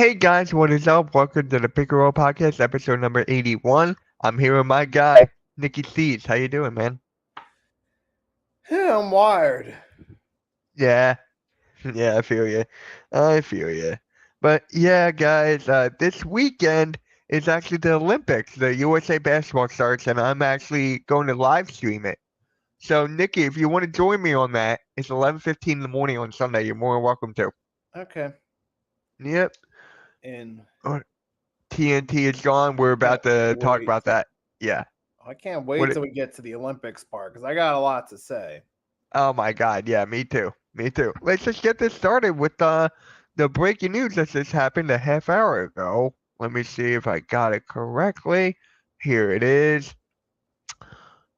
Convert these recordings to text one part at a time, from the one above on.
Hey guys, what is up? Welcome to the Pick and Roll Podcast, episode number 81. I'm here with my guy, Nicky Steeds. How you doing, man? Yeah, I'm wired. Yeah, yeah, I feel you. I feel you. But yeah, guys, this weekend is actually the Olympics. The USA basketball starts, and I'm actually going to live stream it. So, Nicky, if you want to join me on that, it's 11:15 in the morning on Sunday. You're more than welcome to. Okay. Yep. And TNT is gone. We're about to talk about that. Yeah. I can't wait till we get to the Olympics part because I got a lot to say. Oh my God. Yeah, me too. Me too. Let's just get this started with the breaking news that just happened a half hour ago. Let me see if I got it correctly. Here it is.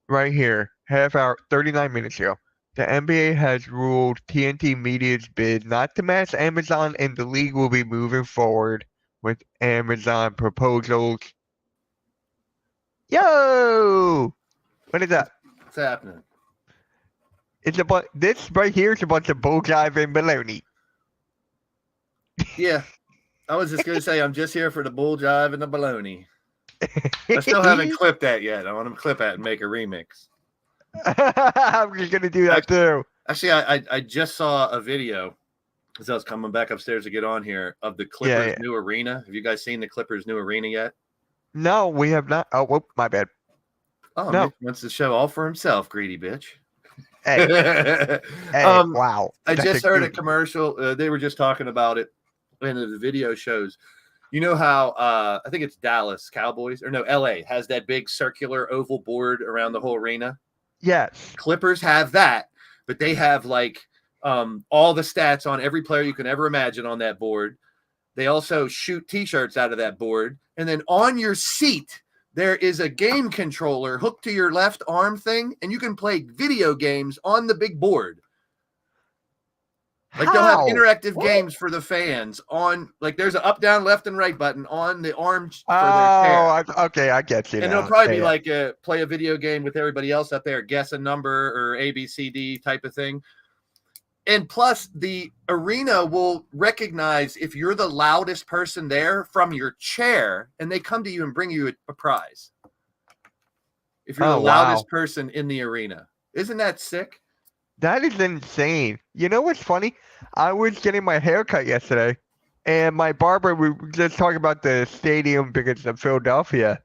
Right here. Half hour, 39 minutes ago. The NBA has ruled TNT Media's bid not to match Amazon, and the league will be moving forward with Amazon proposals. Yo! What is that? What's happening? It's about this right here is a bunch of bulljive and baloney. Yeah, I was just gonna say I'm just here for the bull jive and the baloney. I still haven't clipped that yet. I want to clip that and make a remix. I'm just gonna do that too. Actually, I just saw a video as I was coming back upstairs to get on here of the Clippers' new arena. Have you guys seen the Clippers' new arena yet? No, we have not. Oh, whoop, my bad. Oh, no. Nick wants to show all for himself, greedy bitch. Hey, wow. I just heard a commercial. They were just talking about it, and the video shows. You know how I think it's Dallas Cowboys or no LA has that big circular oval board around the whole arena. Yes. Clippers have that, but they have like all the stats on every player you can ever imagine on that board. They also shoot T-shirts out of that board, and then on your seat there is a game controller hooked to your left arm thing, and you can play video games on the big board. Like they'll have interactive games for the fans on, like there's an up, down, left, and right button on the arms for their chair. Okay, I get you. And now. It'll probably be like play a video game with everybody else up there, guess a number or A, B, C, D type of thing. And plus, the arena will recognize if you're the loudest person there from your chair, and they come to you and bring you a prize. If you're the loudest person in the arena. Isn't that sick? That is insane. You know what's funny? I was getting my hair cut yesterday, and my barber, we were just talking about the stadium because of Philadelphia.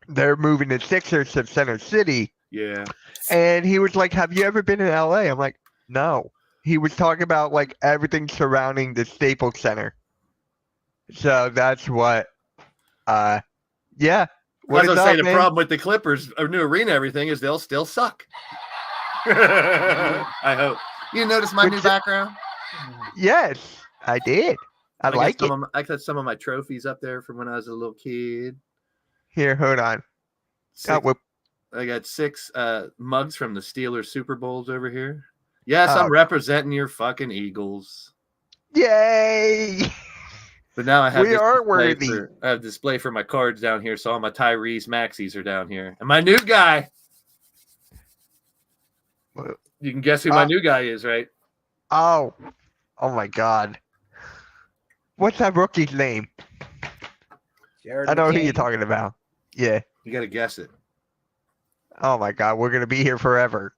They're moving the Sixers to Center City. Yeah. And he was like, have you ever been in LA? I'm like, no. He was talking about like everything surrounding the Staples Center. So that's what, yeah. What I was going to say, the problem with the Clippers, or new arena, everything is they'll still suck. I hope. You notice my new background? Yes, I did. I like it. I got some of my trophies up there from when I was a little kid. Here, hold on. I got 6 mugs from the Steelers Super Bowls over here. Yes, I'm representing your fucking Eagles. Yay! But now I have I have display for my cards down here, so all my Tyrese Maxis are down here. And my new guy. You can guess who my new guy is, right? Oh my God. What's that rookie's name? I know who you're talking about. Yeah. You got to guess it. Oh my God, we're going to be here forever.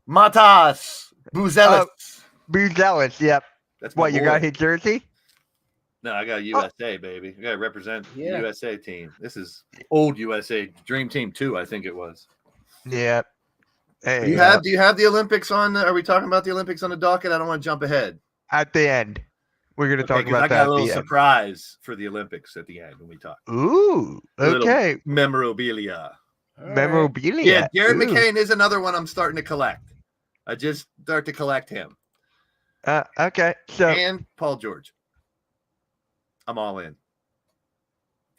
Matas Buzelis. Buzelis, yep. That's what, you got his jersey? No, I got USA, baby. You got to represent the USA team. This is old USA Dream Team 2, I think it was. Yeah. Hey, do you have the Olympics on? Are we talking about the Olympics on the docket? I don't want to jump ahead. At the end. We're going to talk about that. I got a little surprise for the Olympics at the end when we talk. Ooh, okay. Memorabilia. Memorabilia. Yeah, Jared McCain is another one I'm starting to collect. I just start to collect him. Okay. And Paul George. I'm all in.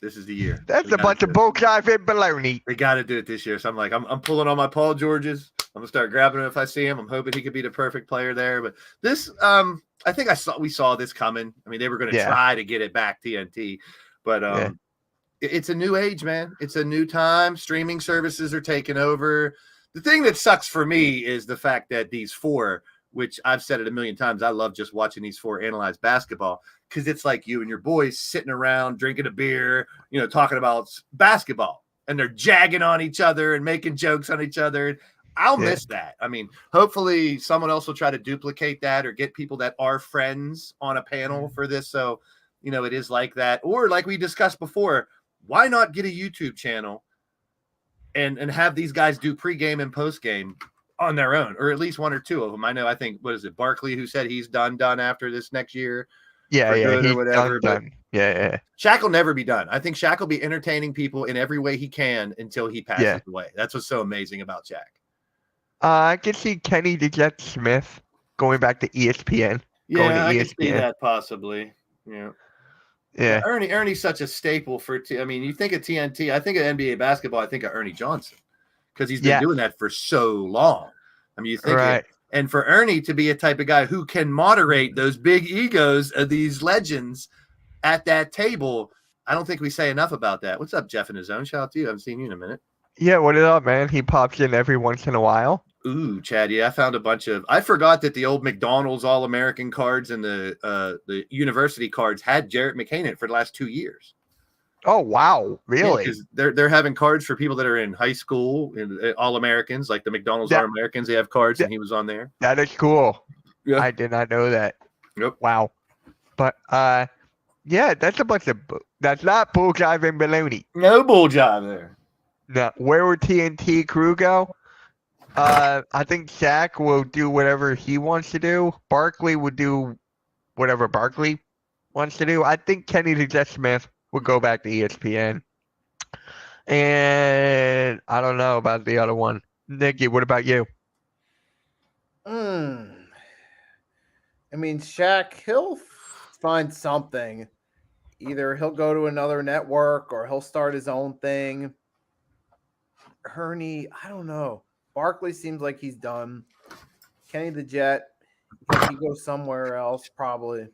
This is the year. That's a bunch of bulljive and baloney. They got to do it this year. So I'm like, I'm pulling on my Paul Georges. I'm gonna start grabbing him if I see him. I'm hoping he could be the perfect player there. But this, I think we saw this coming. I mean, they were going to try to get it back TNT, but it's a new age, man. It's a new time. Streaming services are taking over. The thing that sucks for me is the fact that these 4 which I've said it a million times. I love just watching these four analyze basketball because it's like you and your boys sitting around drinking a beer, talking about basketball, and they're jagging on each other and making jokes on each other. I'll miss that. I mean, hopefully someone else will try to duplicate that or get people that are friends on a panel for this. So, it is like that. Or like we discussed before, why not get a YouTube channel and have these guys do pregame and postgame on their own, or at least one or two of them. I think, what is it, Barkley, who said he's done after this next year? Yeah, he's or whatever. Done. Yeah. Shaq will never be done. I think Shaq will be entertaining people in every way he can until he passes away. That's what's so amazing about Shaq. I can see Kenny the Jet Smith going back to ESPN. Yeah, I can see that possibly. Yeah. Yeah. Ernie's such a staple for you think of TNT, I think of NBA basketball, I think of Ernie Johnson because he's been doing that for so long. I mean, you think and for Ernie to be a type of guy who can moderate those big egos of these legends at that table, I don't think we say enough about that. What's up, Jeff in his own? Shout out to you. I haven't seen you in a minute. Yeah, what is up, man? He pops in every once in a while. Ooh, Chad, I found a bunch of. I forgot that the old McDonald's All-American cards and the university cards had Jarrett McCain in it for the last 2 years. Oh wow, really? Because they're having cards for people that are in high school, in All-Americans, like the McDonald's All-Americans. They have cards, and he was on there. That is cool. Yeah. I did not know that. Yep. Wow. But that's a bunch of. That's not bull jiving baloney. No bull jive there. No, where would TNT crew go? I think Shaq will do whatever he wants to do. Barkley would do whatever Barkley wants to do. I think Kenny the Jet Smith would go back to ESPN. And I don't know about the other one. Nikki, what about you? I mean, Shaq, he'll find something. Either he'll go to another network or he'll start his own thing. Ernie, I don't know. Barkley seems like he's done. Kenny the Jet, he goes somewhere else probably.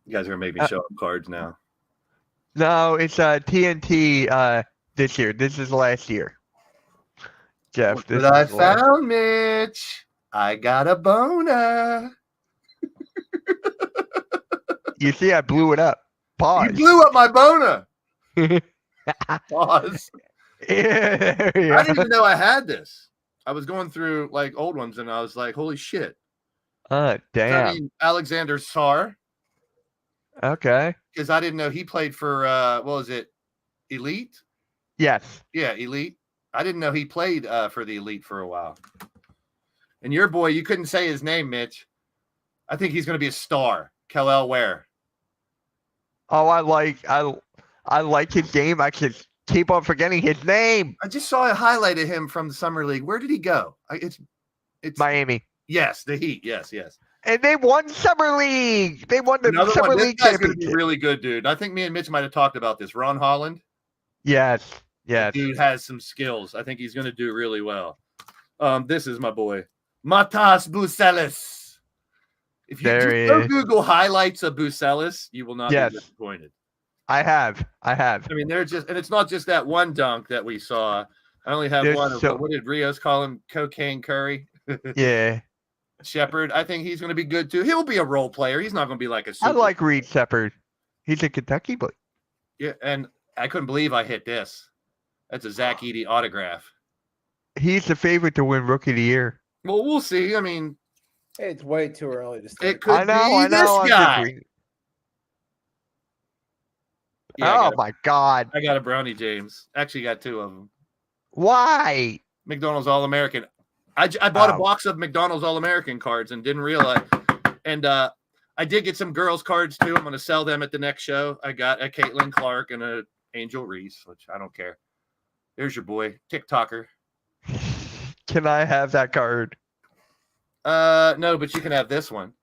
You guys are gonna make me show up cards now. No, it's TNT this year. This is last year. Jeff, this I found, Mitch. I got a boner. You see, I blew it up. Pause. You blew up my boner. Pause. Yeah, I didn't even know I had this. I was going through like old ones and I was like, holy shit. Damn. I mean, Alexander Sarr. Okay. Because I didn't know he played for what was it? Elite? Yes. Yeah, Elite. I didn't know he played for the Elite for a while. And your boy, you couldn't say his name, Mitch. I think he's gonna be a star. Kel'el Ware. Oh, I like his game. I just keep on forgetting his name. I just saw a highlight of him from the summer league. Where did he go? It's Miami. Yes, the Heat. Yes. And they won summer league. They won the summer league championship. Gonna be championship. really good, dude. I think me and Mitch might have talked about this. Ron Holland. Yes. Dude has some skills. I think he's going to do really well. This is my boy, Matas Bucelis. If you go Google highlights of Bucelis, you will not be disappointed. I have. I mean, they're just, and it's not just that one dunk that we saw. I only have one. What did Rios call him? Cocaine Curry. Yeah. Shepard. I think he's going to be good too. He'll be a role player. He's not going to be like a super. I like Reed Shepard. He's a Kentucky boy. Yeah, and I couldn't believe I hit this. That's a Zach Edey autograph. He's the favorite to win Rookie of the Year. Well, we'll see. I mean, hey, it's way too early to start. It could be this guy. Yeah, my God. I got a Brownie James. Actually got two of them. Why? McDonald's All-American. I bought a box of McDonald's All-American cards and didn't realize. And I did get some girls cards too. I'm going to sell them at the next show. I got a Caitlin Clark and a Angel Reese, which I don't care. There's your boy, TikToker. Can I have that card? No, but you can have this one.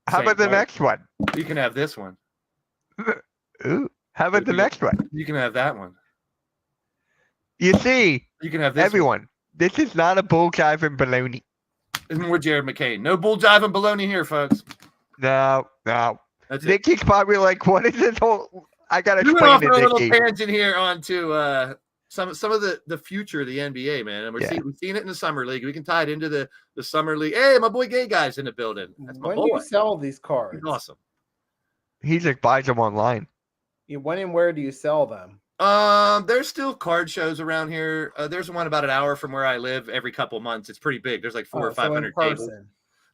How about the next one? You can have this one. Ooh, how about the next one? You can have that one. You see, you can have this. Everyone, this is not a bull jive and baloney. It's more Jared McCain. No bull jive and baloney here, folks. No. Nicky's probably like, what is this whole? I gotta explain off it, a little Nicky. tangent here onto some of the future of the NBA, man. And we've seen it in the summer league. We can tie it into the summer league. Hey, my boy Gay Guy's in the building. That's my When boy. do you sell these cards? He's awesome. He just buys them online. When and where do you sell them? There's still card shows around here. There's one about an hour from where I live every couple months. It's pretty big. There's like 400 or 500 tables.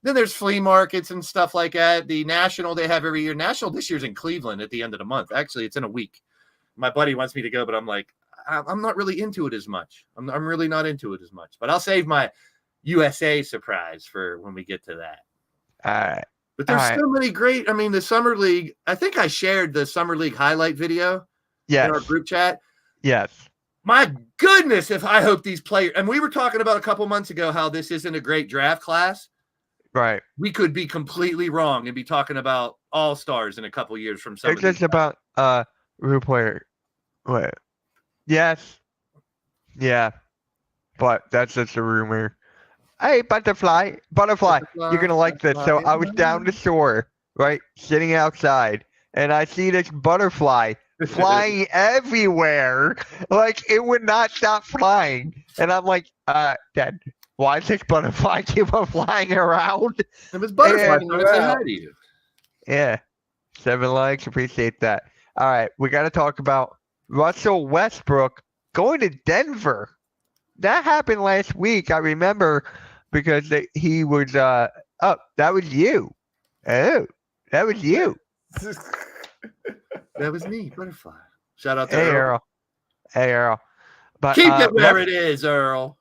Then there's flea markets and stuff like that. The National they have every year. National this year's in Cleveland at the end of the month. Actually, it's in a week. My buddy wants me to go, but I'm like, I'm not really into it as much. I'm really not into it as much. But I'll save my USA surprise for when we get to that. All right. But there's so many great. I mean, the Summer League. I think I shared the Summer League highlight video in our group chat. Yes. My goodness, if I hope these players. And we were talking about a couple months ago how this isn't a great draft class. Right. We could be completely wrong and be talking about all-stars in a couple years from some. It's just about real player. What? Yes. Yeah. But that's just a rumor. Hey, butterfly, you're gonna like this. So I was down the shore, right, sitting outside, and I see this butterfly flying everywhere. Like it would not stop flying. And I'm like, Dad, why does this butterfly keep on flying around? It was butterfly. Say hi to you. Yeah. 7 likes, appreciate that. All right, we gotta talk about Russell Westbrook going to Denver. That happened last week. I remember because he was that was you. Oh, that was you. That was me, butterfly. Shout out to Earl. Hey, Earl. But keep it where it is, Earl.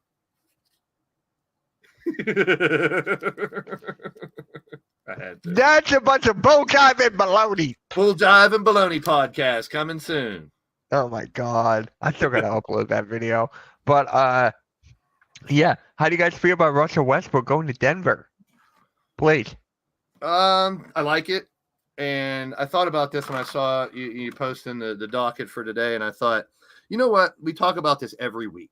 That's a bunch of bull jive and baloney. Bull jive and baloney podcast coming soon. Oh my God. I still gotta upload that video. But yeah. How do you guys feel about Russell Westbrook going to Denver? Please. I like it. And I thought about this when I saw you posting the docket for today, and I thought, you know what? We talk about this every week.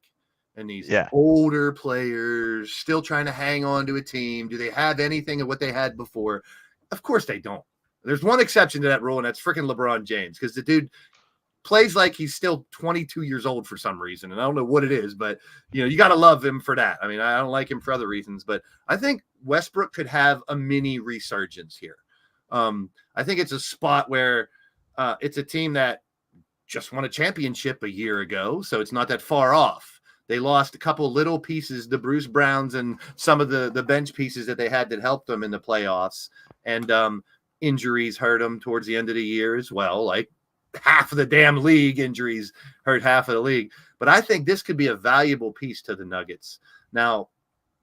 And these older players still trying to hang on to a team. Do they have anything of what they had before? Of course they don't. There's one exception to that rule, and that's freaking LeBron James, because the dude plays like he's still 22 years old for some reason. And I don't know what it is, but you got to love him for that. I mean, I don't like him for other reasons, but I think Westbrook could have a mini resurgence here. I think it's a spot where it's a team that just won a championship a year ago, so it's not that far off. They lost a couple little pieces, the Bruce Browns and some of the bench pieces that they had that helped them in the playoffs. And injuries hurt them towards the end of the year as well. Like half of the damn league injuries hurt half of the league. But I think this could be a valuable piece to the Nuggets. Now,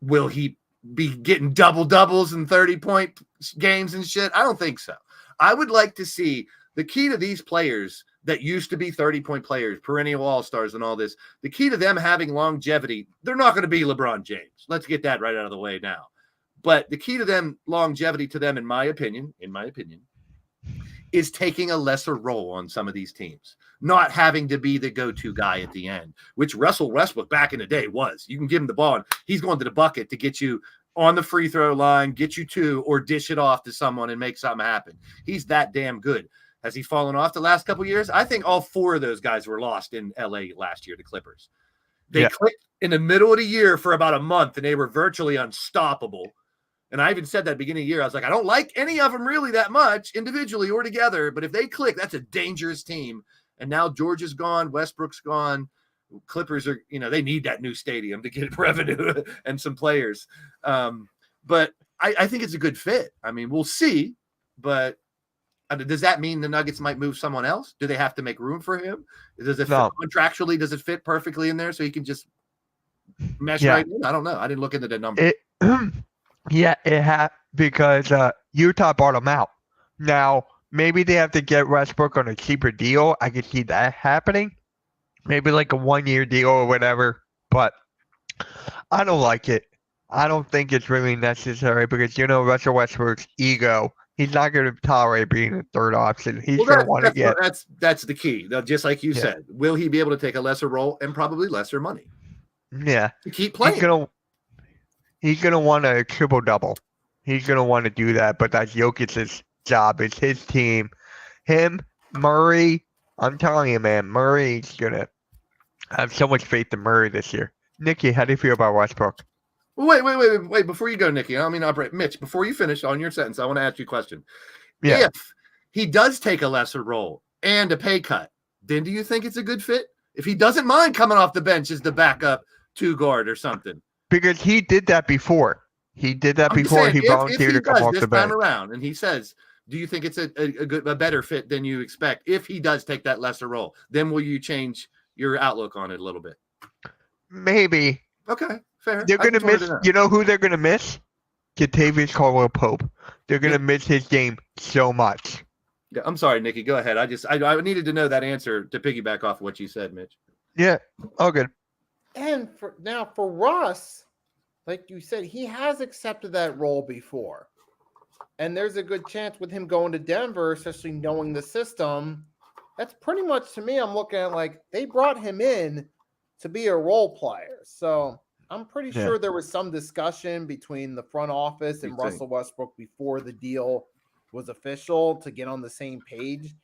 will he be getting doubles and 30-point games and shit? I don't think so. I would like to see the key to these players that used to be 30-point players, perennial all-stars and all this, the key to them having longevity, they're not going to be LeBron James. Let's get that right out of the way now. But the key to them, longevity to them, in my opinion, is taking a lesser role on some of these teams, not having to be the go-to guy at the end, which Russell Westbrook back in the day was. You can give him the ball, and he's going to the bucket to get you on the free throw line, get you two, or dish it off to someone and make something happen. He's that damn good. Has he fallen off the last couple of years? I think all 4 of those guys were lost in LA last year, the Clippers. They clicked in the middle of the year for about a month, and they were virtually unstoppable. And I even said that at the beginning of the year. I was like, I don't like any of them really that much, individually or together, but if they click, that's a dangerous team. And now George is gone, Westbrook's gone. Clippers are, they need that new stadium to get revenue and some players. But I think it's a good fit. I mean, we'll see, but does that mean the Nuggets might move someone else? Do they have to make room for him? Does it fit contractually? Does it fit perfectly in there so he can just mesh right in? I don't know. I didn't look into the number. It because Utah bought him out. Now, maybe they have to get Westbrook on a cheaper deal. I could see that happening. Maybe like a 1-year deal or whatever. But I don't like it. I don't think it's really necessary because, Russell Westbrook's ego. He's not going to tolerate being a third option. He's going to want to get. That's the key. Just like you said, will he be able to take a lesser role and probably lesser money? Yeah, to keep playing. He's gonna want a triple double. He's gonna want to do that, but that's Jokic's job. It's his team. Him, Murray. I'm telling you, man, Murray's gonna I have so much faith in Murray this year. Nikki, how do you feel about Westbrook? Wait. Before you go, Nikki, I don't mean to operate. Mitch, before you finish on your sentence, I want to ask you a question. Yeah. If he does take a lesser role and a pay cut, then do you think it's a good fit? If he doesn't mind coming off the bench as the backup 2 guard or something. Because he did that before. He did that I'm just before saying, he if volunteered to come does off this the time bench. around, and he says, do you think it's a better fit than you expect? If he does take that lesser role, then will you change your outlook on it a little bit? Maybe. Okay, fair. They're I going to just wanted miss, know. you know who they're going to miss? Kentavious Caldwell-Pope. They're going to miss his game so much. Yeah, I'm sorry, Nikki. Go ahead. I needed to know that answer to piggyback off what you said, Mitch. Yeah, all good. And for Russ, like you said, he has accepted that role before. And there's a good chance with him going to Denver, especially knowing the system. That's pretty much, to me, I'm looking at like they brought him in to be a role player. So I'm pretty sure there was some discussion between the front office and Russell Westbrook before the deal was official to get on the same page.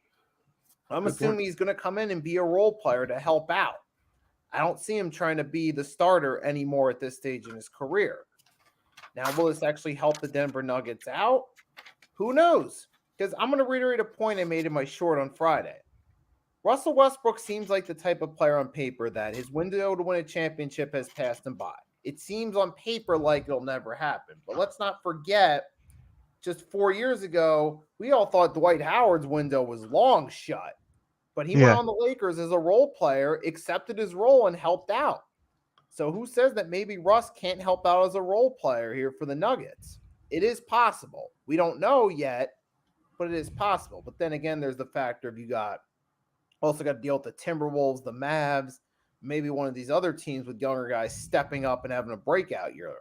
I'm assuming he's going to come in and be a role player to help out. I don't see him trying to be the starter anymore at this stage in his career. Now, will this actually help the Denver Nuggets out? Who knows? Because I'm going to reiterate a point I made in my short on Friday. Russell Westbrook seems like the type of player on paper that his window to win a championship has passed him by. It seems on paper like it'll never happen. But let's not forget, just 4 years ago, we all thought Dwight Howard's window was long shut. But he went on the Lakers as a role player, accepted his role, and helped out. So who says that maybe Russ can't help out as a role player here for the Nuggets? It is possible. We don't know yet, but it is possible. But then again, there's the factor of also got to deal with the Timberwolves, the Mavs, maybe one of these other teams with younger guys stepping up and having a breakout year.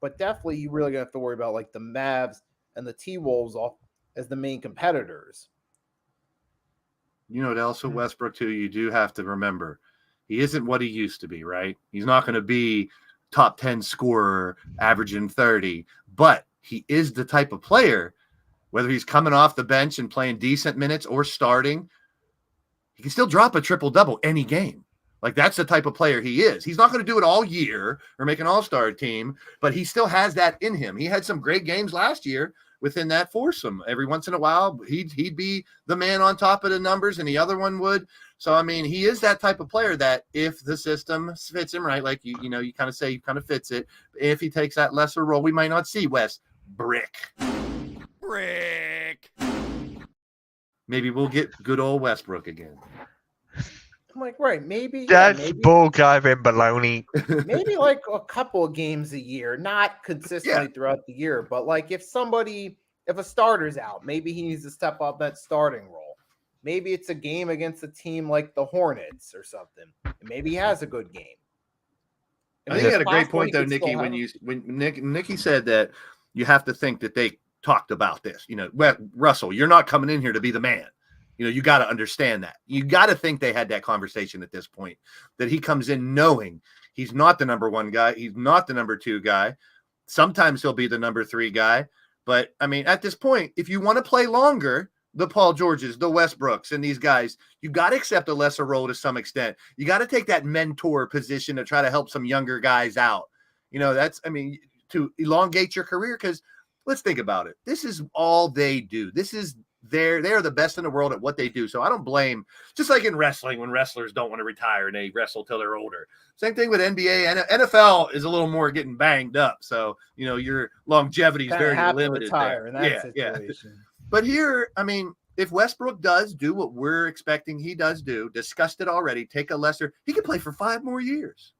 But definitely you really gonna have to worry about like the Mavs and the T-Wolves as the main competitors. You know, also Westbrook too, you do have to remember, he isn't what he used to be, right? He's not going to be top 10 scorer, averaging 30, but he is the type of player, whether he's coming off the bench and playing decent minutes or starting, he can still drop a triple-double any game. Like, that's the type of player he is. He's not going to do it all year or make an all-star team, but he still has that in him. He had some great games last year within that foursome. Every once in a while, he'd be the man on top of the numbers, and the other one would. So, I mean, he is that type of player that if the system fits him right, like you kind of say, he kind of fits it. If he takes that lesser role, we might not see Wes brick. Maybe we'll get good old Westbrook again. I'm like, right, maybe. That's bull and baloney. Maybe like a couple of games a year, not consistently throughout the year, but like if a starter's out, maybe he needs to step up that starting role. Maybe it's a game against a team like the Hornets or something. And maybe he has a good game. I think you had a great point though, Nikki, when Nikki said that you have to think that they talked about this. You know, Russell, you're not coming in here to be the man. You know, you got to understand that. You got to think they had that conversation at this point, that he comes in knowing he's not the number one guy. He's not the number two guy. Sometimes he'll be the number three guy. But, I mean, at this point, if you want to play longer, the Paul Georges, the Westbrooks, and these guys, you got to accept a lesser role to some extent. You got to take that mentor position to try to help some younger guys out. You know, to elongate your career, because let's think about it. This is all they do. They're the best in the world at what they do. So I don't blame, just like in wrestling, when wrestlers don't want to retire and they wrestle till they're older. Same thing with NBA and NFL is a little more getting banged up. So, you know, your longevity is very limited there. In that situation. But here, I mean, if Westbrook does do what we're expecting he does do, discussed it already, take a lesser, he could play for 5 more years.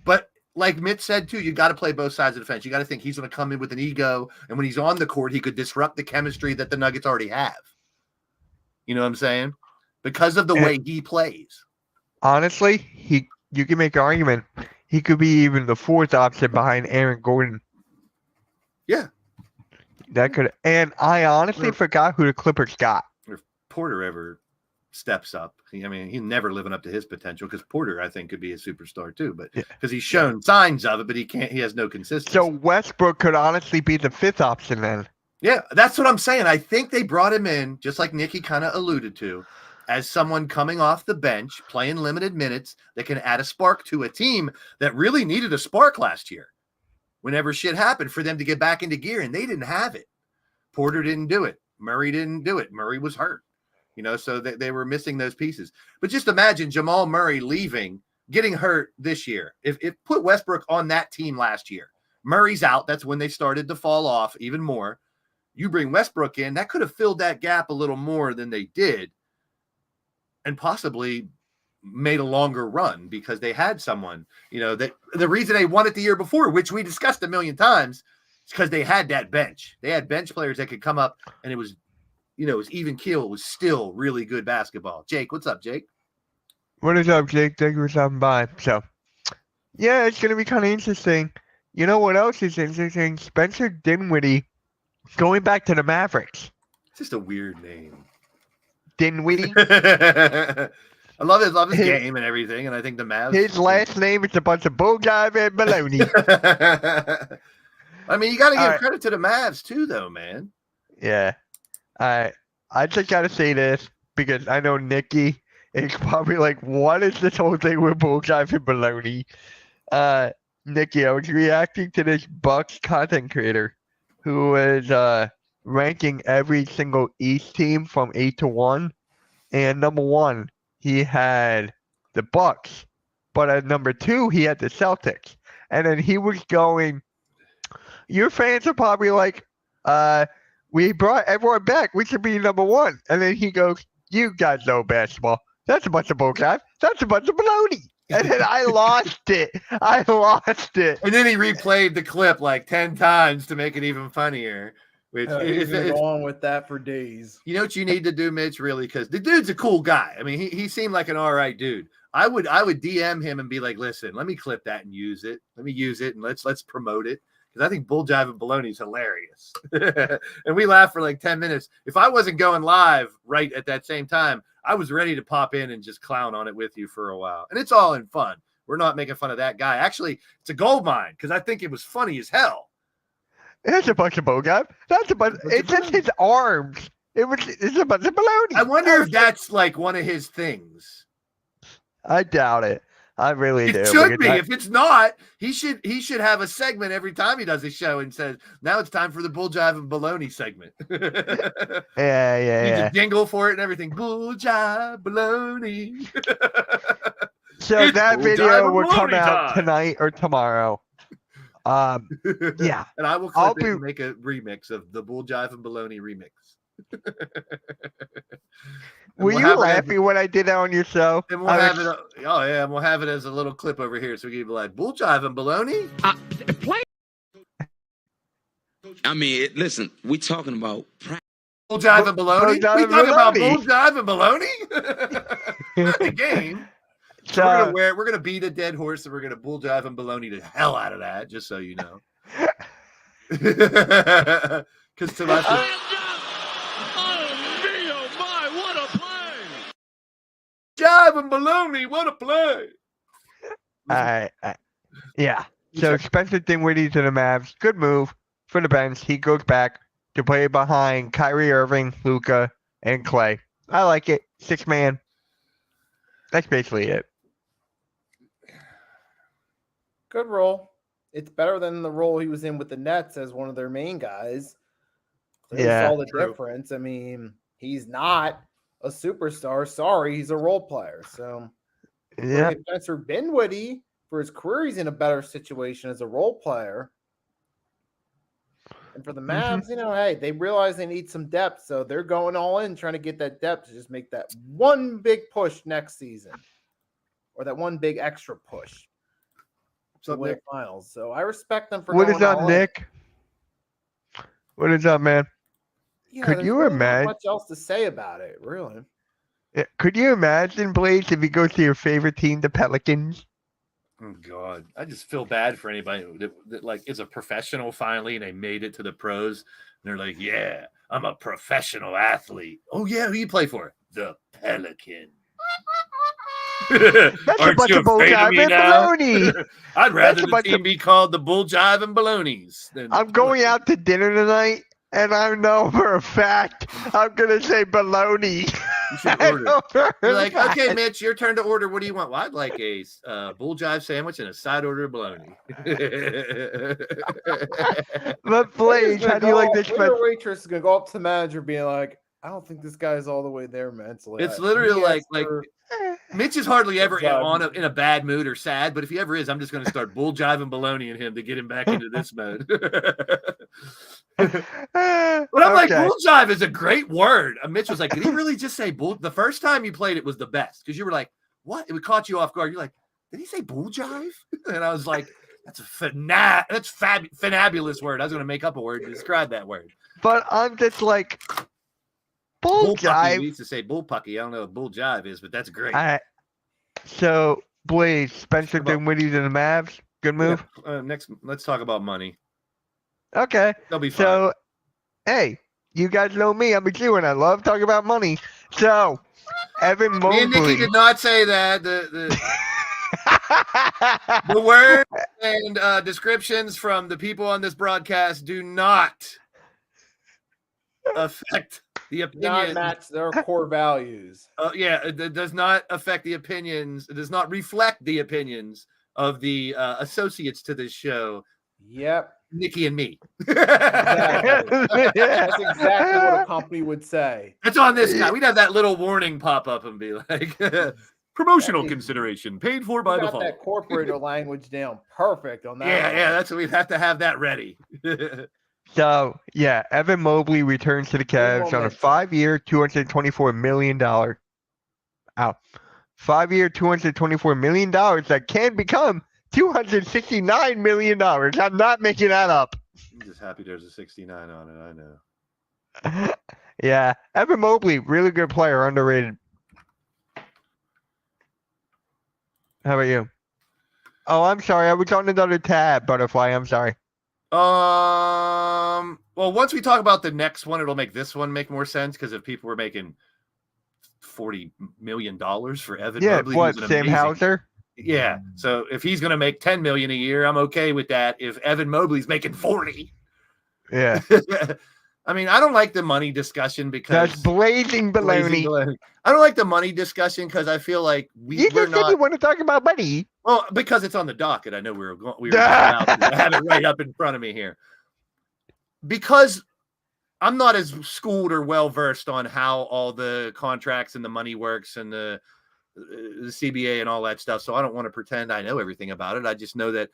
But like Mitch said, too, you got to play both sides of the fence. You got to think he's going to come in with an ego, and when he's on the court, he could disrupt the chemistry that the Nuggets already have. You know what I'm saying? Because of the way he plays. Honestly, you can make an argument. He could be even the fourth option behind Aaron Gordon. Yeah. That could, and I honestly forgot who the Clippers got. If Porter ever steps up, I mean, he's never living up to his potential, because Porter, I think, could be a superstar too, but because he's shown signs of it, but he has no consistency. So Westbrook could honestly be the fifth option then. Yeah, that's what I'm saying. I think they brought him in, just like Nikki kind of alluded to, as someone coming off the bench, playing limited minutes, that can add a spark to a team that really needed a spark last year whenever shit happened for them to get back into gear, and they didn't have it. Porter didn't do it. Murray didn't do it. Murray was hurt, so they were missing those pieces. But just imagine Jamal Murray leaving, getting hurt this year. If put Westbrook on that team last year, Murray's out. That's when they started to fall off even more. You bring Westbrook in, that could have filled that gap a little more than they did, and possibly made a longer run because they had someone, that the reason they won it the year before, which we discussed a million times, is because they had that bench. They had bench players that could come up, and it was, it was even keel. It was still really good basketball. Jake, what's up, Jake? What is up, Jake? Thank you for stopping by. So, yeah, it's going to be kind of interesting. You know what else is interesting? Spencer Dinwiddie going back to the Mavericks. It's just a weird name. Dinwiddie? I love his game and everything, and I think the Mavs. His last name is a bunch of bulljive and baloney. I mean, you got to give credit to the Mavs too, though, man. Yeah. I just got to say this because I know Nikki is probably like, what is this whole thing with bulljive and baloney? Nikki, I was reacting to this Bucks content creator who is ranking every single East team from 8 to 1. And number 1, he had the Bucks. But at number 2, he had the Celtics. And then he was going, your fans are probably like, we brought everyone back. We should be number 1. And then he goes, you guys know basketball. That's a bunch of bullcrap. That's a bunch of baloney. And then I lost it. And then he replayed the clip like 10 times to make it even funnier. Which he's been going with that for days. You know what you need to do, Mitch, really? Because the dude's a cool guy. I mean, he seemed like an all right dude. I would DM him and be like, listen, let me clip that and use it. Let me use it and let's promote it. Because I think Bull Jive and Baloney is hilarious. And we laughed for like 10 minutes. If I wasn't going live right at that same time, I was ready to pop in and just clown on it with you for a while. And it's all in fun. We're not making fun of that guy. Actually, it's a gold mine because I think it was funny as hell. It's a bunch of bullcrap. That's a bunch. It's just his arms. It's a bunch of baloney. I wonder if that's like one of his things. I doubt it. I really do. It should be. If it's not, he should have a segment every time he does a show and says, now it's time for the Bull Jive and Baloney segment. Yeah. You jingle for it and everything. Bull Jive, Baloney. So It's that Bull video Jive will and come Baloney out time. tonight or tomorrow. Yeah. And I will clip it and make a remix of the Bull Jive and Baloney remix. Were you laughing when I did that on your show? And we'll have it. Oh yeah, and we'll have it as a little clip over here, so we can be like Bull Jive and Baloney. I mean, listen, we talking about Bull Jive and Baloney. We talking about Bull Jive and Baloney. The game. So we're gonna beat a dead horse, and we're gonna Bull Jive and Baloney the hell out of that, just so you know. Because to us. Jive and Baloney, what a play! Yeah. So Spencer Dinwiddie to the Mavs. Good move for the bench. He goes back to play behind Kyrie Irving, Luka, and Clay. I like it. 6-man. That's basically it. Good role. It's better than the role he was in with the Nets as one of their main guys. They saw the difference. I mean, he's not a superstar. Sorry, he's a role player. So, yeah. Spencer Dinwiddie, for his career, he's in a better situation as a role player. And for the Mavs, hey, they realize they need some depth, so they're going all in, trying to get that depth to just make that one big push next season, or that one big extra push to win finals. So I respect them for. What is up, Nick? What is up, man? Yeah, could you imagine? Not much else to say about it, really? Yeah, could you imagine, Blaze, if you go to your favorite team, the Pelicans? Oh God, I just feel bad for anybody that like is a professional finally, and they made it to the pros. And they're like, "Yeah, I'm a professional athlete." Oh yeah, who you play for? The Pelicans. That's a bunch of bull jive and baloney. I'd rather the team be called the Bull Jive and Balonies. I'm going out to dinner tonight, and I know for a fact I'm gonna say baloney. You should order. You're like, okay, Mitch, your turn to order. What do you want? Well, I'd like a bull jive sandwich and a side order of bologna. But Blaze, how do you like this? Waiter waitress is gonna go up to the manager, being like, "I don't think this guy's all the way there mentally." It's literally He like asked for- Mitch is hardly ever Jive. in a bad mood or sad, but if he ever is, I'm just going to start bull jiving bologna in him to get him back into this mode. But I'm like, bull jive is a great word. Mitch was like, did he really just say bull? The first time you played it was the best because you were like, what? It caught you off guard. You're like, did he say bull jive? And I was like, that's a fabulous word. I was going to make up a word to describe that word. But I'm just like, bull jive. We used to say bullpucky. I don't know what bull jive is, but that's great. So, Blaze, Spencer Dinwiddie to the Mavs. Good move. Yeah, next, let's talk about money. Okay. They'll be fine. So, hey, you guys know me. I'm a Jew, and I love talking about money. So, Evan Mobley. Me and Nikki did not say that. The words and descriptions from the people on this broadcast do not affect the opinion. not match their core values. Yeah, it does not affect the opinions. It does not reflect the opinions of the associates to this show. Yep. Nikki and me. Exactly. That's exactly what a company would say. It's on this guy. We'd have that little warning pop up and be like, promotional consideration paid for by default. That corporate language down perfect on that. Yeah, that's what we'd have to have that ready. So, yeah, Evan Mobley returns to the Cavs on a 5-year, $224 million. 5-year, $224 million that can become $269 million. I'm not making that up. I'm just happy there's a 69 on it. I know. Yeah, Evan Mobley, really good player, underrated. How about you? Oh, I'm sorry. I was on another tab, Butterfly. I'm sorry. Well, once we talk about the next one, it'll make this one make more sense because if people were making $40 million for Evan Mobley, what, Sam Hauser? Yeah. So if he's going to make $10 million a year, I'm okay with that. If Evan Mobley's making 40, yeah. I mean, I don't like the money discussion because that's blazing baloney. I don't like the money discussion because I feel like you just said you want to talk about money. Well, because it's on the docket. I know we were about to have it right up in front of me here. Because I'm not as schooled or well versed on how all the contracts and the money works and the CBA and all that stuff. So I don't want to pretend I know everything about it. I just know that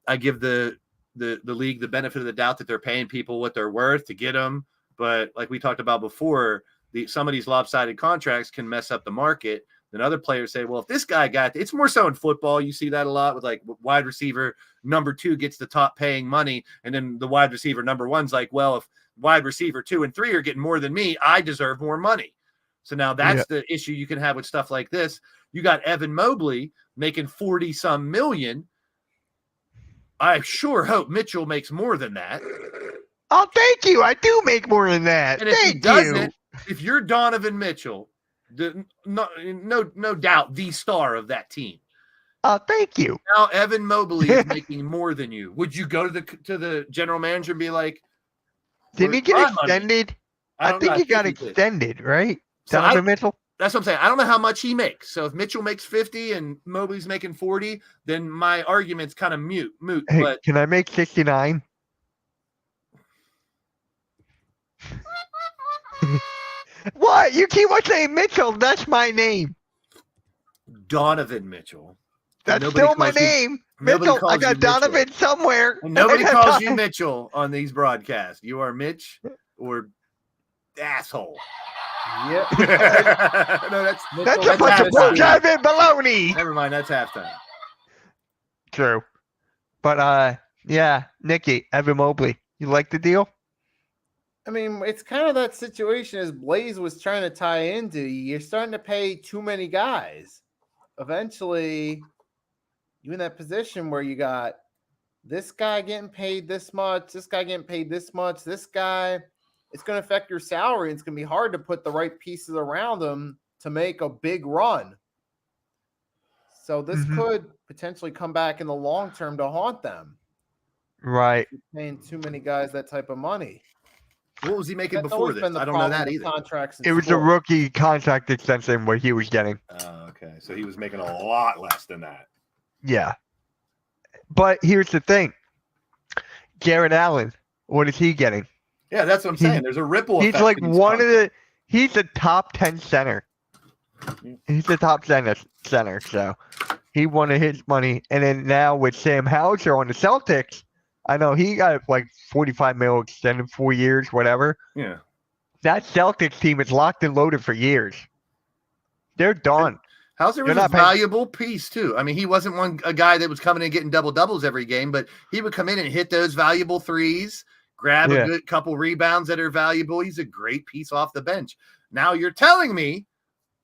I give the league the benefit of the doubt that they're paying people what they're worth to get them. But like we talked about before, some of these lopsided contracts can mess up the market. Then other players say, well, if this guy it's more so in football. You see that a lot with like wide receiver number 2 gets the top paying money. And then the wide receiver number 1's like, well, if wide receiver 2 and 3 are getting more than me, I deserve more money. So now that's the issue you can have with stuff like this. You got Evan Mobley making 40 some million. I sure hope Mitchell makes more than that. Oh, thank you. I do make more than that. And if thank he doesn't, if you're Donovan Mitchell, no doubt the star of that team. Oh, thank you. Now Evan Mobley is making more than you. Would you go to the general manager and be like, didn't he get extended? I think he got extended, right? So Donovan Mitchell? That's what I'm saying. I don't know how much he makes. So if Mitchell makes 50 and Mobley's making 40, then my argument's kind of moot. Hey, but can I make 69? What? You keep on saying Mitchell. That's my name. Donovan Mitchell. That's still my name. Mitchell. I got Donovan somewhere. And nobody calls you Mitchell on these broadcasts. You are Mitch or asshole. Yep. No, that's a bunch of bullshit and baloney. Never mind, that's halftime. True. But yeah, Nikki, Evan Mobley. You like the deal? I mean, it's kind of that situation as Blaze was trying to tie into. You're starting to pay too many guys. Eventually, you're in that position where you got this guy getting paid this much, this guy getting paid this much, this guy. It's going to affect your salary. It's going to be hard to put the right pieces around them to make a big run. So this could potentially come back in the long term to haunt them. Right. You're paying too many guys that type of money. What was he making That's before always this? been the I don't know problem that with either. contracts in It was a sport. rookie contract extension what he was getting. Okay, so he was making a lot less than that. Yeah. But here's the thing. Garrett Allen, what is he getting? Yeah, that's what I'm saying. There's a ripple He's effect. like to these one of contracts. he's a top 10 center. He's the top center, so he wanted his money. And then now with Sam Hauser on the Celtics, I know he got like 45 mil extended 4 years, whatever. Yeah. That Celtics team is locked and loaded for years. They're done. Hauser was You're a not paying- valuable piece too. I mean, he wasn't a guy that was coming in and getting double doubles every game, but he would come in and hit those valuable threes, grab Yeah. a good couple rebounds that are valuable. He's a great piece off the bench. Now you're telling me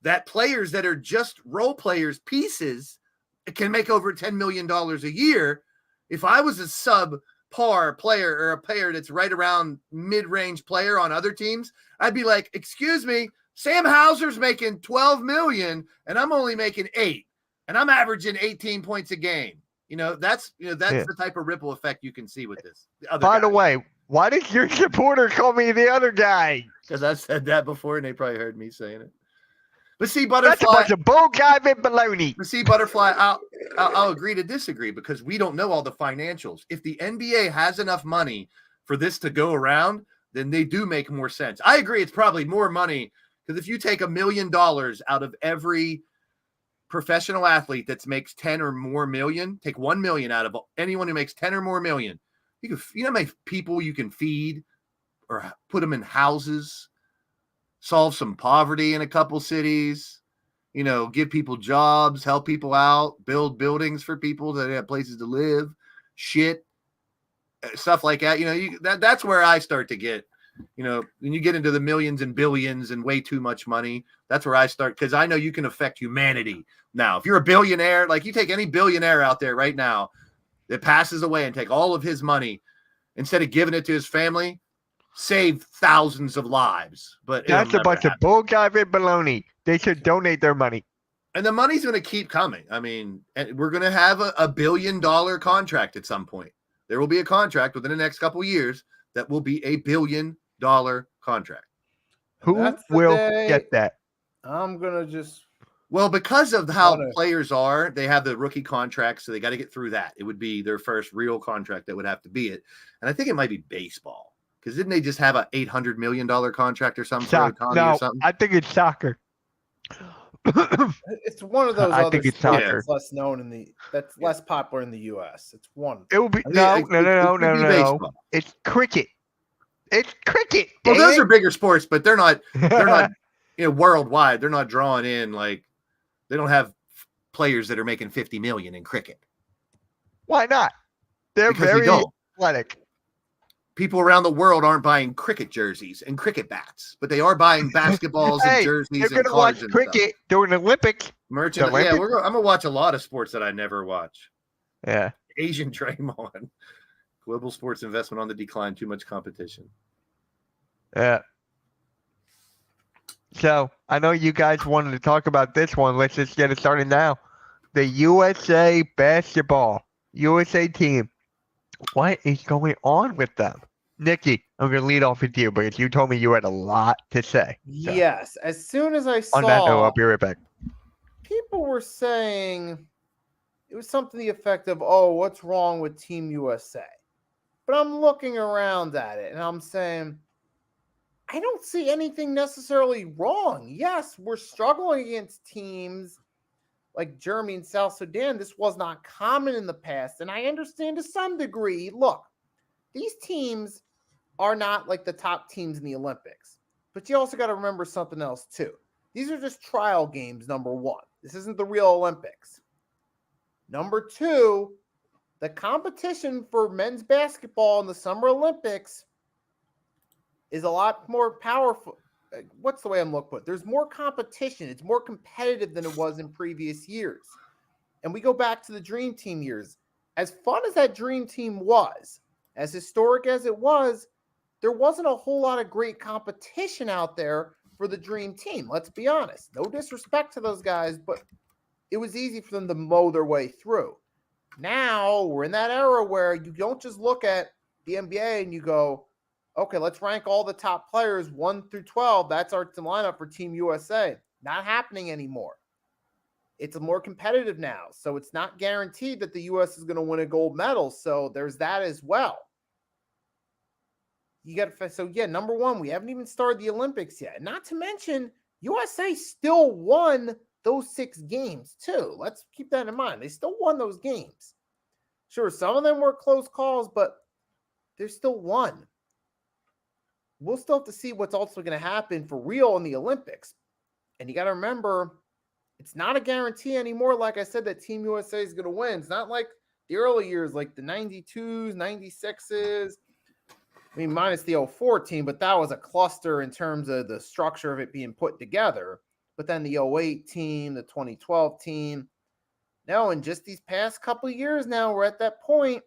that players that are just role players pieces can make over $10 million a year. If I was a subpar player or a player that's right around mid-range player on other teams, I'd be like, excuse me, Sam Hauser's making 12 million and I'm only making 8 and I'm averaging 18 points a game. That's Yeah. the type of ripple effect you can see with this. By the way, why did your supporter call me the other guy? because I've said that before and they probably heard me saying it. But see, That's a Butterfly, bunch of bull garbage baloney. I'll agree to disagree because we don't know all the financials. If the NBA has enough money for this to go around, then they do make more sense. I agree. It's probably more money because if you take $1 million out of every professional athlete that makes 10 or more million, take 1 million out of anyone who makes 10 or more million, you know how many people you can feed or put them in houses, solve some poverty in a couple cities, give people jobs, help people out, build buildings for people that have places to live, stuff like that. That's where I start to get, when you get into the millions and billions and way too much money, that's where I start. Cause I know you can affect humanity. Now, if you're a billionaire, like you take any billionaire out there right now that passes away and take all of his money, instead of giving it to his family, save thousands of lives. But That's a bunch of bull garbage baloney. They should donate their money. and the money's going to keep coming. I mean, and we're going to have a $1 billion contract at some point. There will be a contract within the next couple of years that will be a $1 billion contract. Who That's the will day- get that? I'm gonna just Well, because of how Got it. players are, they have the rookie contract, so they got to get through that. It would be their first real contract that would have to be it. And I think it might be baseball. Because didn't they just have an $800 million contract or something for Soccer. Ohtani or No, something? I think it's soccer. it's one of those I other think it's sports soccer. that's less known that's less popular in the US. It's one. It will be I think no, it no, no, could no, be no. baseball. It's cricket. It's cricket. Well, those dang are bigger sports, but they're not it. worldwide. They're not drawing in they don't have players that are making 50 million in cricket. Why not? They're Because we very don't. athletic. People around the world aren't buying cricket jerseys and cricket bats, but they are buying basketballs and Hey, jerseys you're and gonna watch cards and stuff. cricket during the Olympics. Merchandise. The Yeah, Olympics? I'm gonna watch a lot of sports that I never watch. Yeah. Asian Draymond. Global sports investment on the decline. Too much competition. Yeah. So I know you guys wanted to talk about this one. Let's just get it started now. The USA basketball, USA team. What is going on with them? Nikki, I'm going to lead off with you because you told me you had a lot to say. So, Yes. As soon as I On that note, saw I'll be right back. people were saying it was something to the effect of, oh, what's wrong with Team USA? But I'm looking around at it and I'm saying, I don't see anything necessarily wrong. Yes, we're struggling against teams like Germany and South Sudan. This was not common in the past. And I understand to some degree, look, these teams are not like the top teams in the Olympics. But you also got to remember something else too. These are just trial games, number one. This isn't the real Olympics. Number two, the competition for men's basketball in the Summer Olympics is a lot more powerful. What's the way I'm looking at it? There's more competition. It's more competitive than it was in previous years. And we go back to the Dream Team years. As fun as that Dream Team was, as historic as it was, there wasn't a whole lot of great competition out there for the Dream Team. Let's be honest. No disrespect to those guys, but it was easy for them to mow their way through. Now we're in that era where you don't just look at the NBA and you go, okay, let's rank all the top players 1 through 12. That's our lineup for Team USA. Not happening anymore. It's more competitive now. So it's not guaranteed that the US is going to win a gold medal. So there's that as well. Number one, we haven't even started the Olympics yet. Not to mention, USA still won those 6 games too. Let's keep that in mind. They still won those games. Sure, some of them were close calls, but they still won. We'll still have to see what's also going to happen for real in the Olympics. And you got to remember, it's not a guarantee anymore. Like I said, that Team USA is going to win. It's not like the early years, like the 92s, 96s. I mean, minus the 04 team, but that was a cluster in terms of the structure of it being put together. But then the 08 team, the 2012 team. Now, in just these past couple of years now, we're at that point.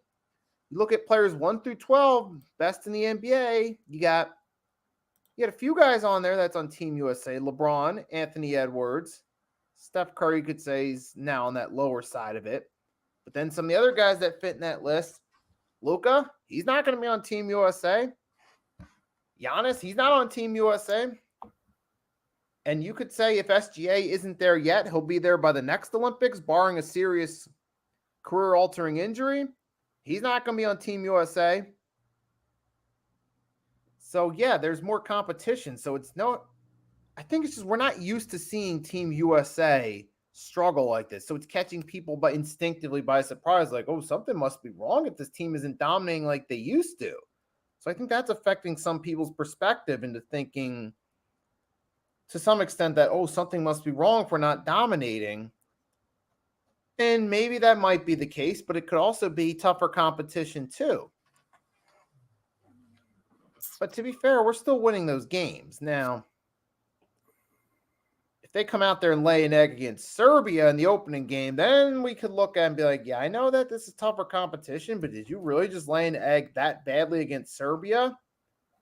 You look at players 1 through 12, best in the NBA. You got a few guys on there that's on Team USA. LeBron, Anthony Edwards. Steph Curry could say he's now on that lower side of it. But then some of the other guys that fit in that list, Luka, he's not going to be on Team USA. Giannis, he's not on Team USA. And you could say if SGA isn't there yet, he'll be there by the next Olympics, barring a serious career-altering injury. He's not going to be on Team USA. So, yeah, there's more competition. So I think it's just we're not used to seeing Team USA struggle like this. So it's catching people instinctively by surprise, like, oh, something must be wrong if this team isn't dominating like they used to. So I think that's affecting some people's perspective into thinking to some extent that, oh, something must be wrong if we're not dominating. And maybe that might be the case, but it could also be tougher competition too. But to be fair, we're still winning those games. Now, if they come out there and lay an egg against Serbia in the opening game, then we could look at it and be like, yeah, I know that this is tougher competition, but did you really just lay an egg that badly against Serbia?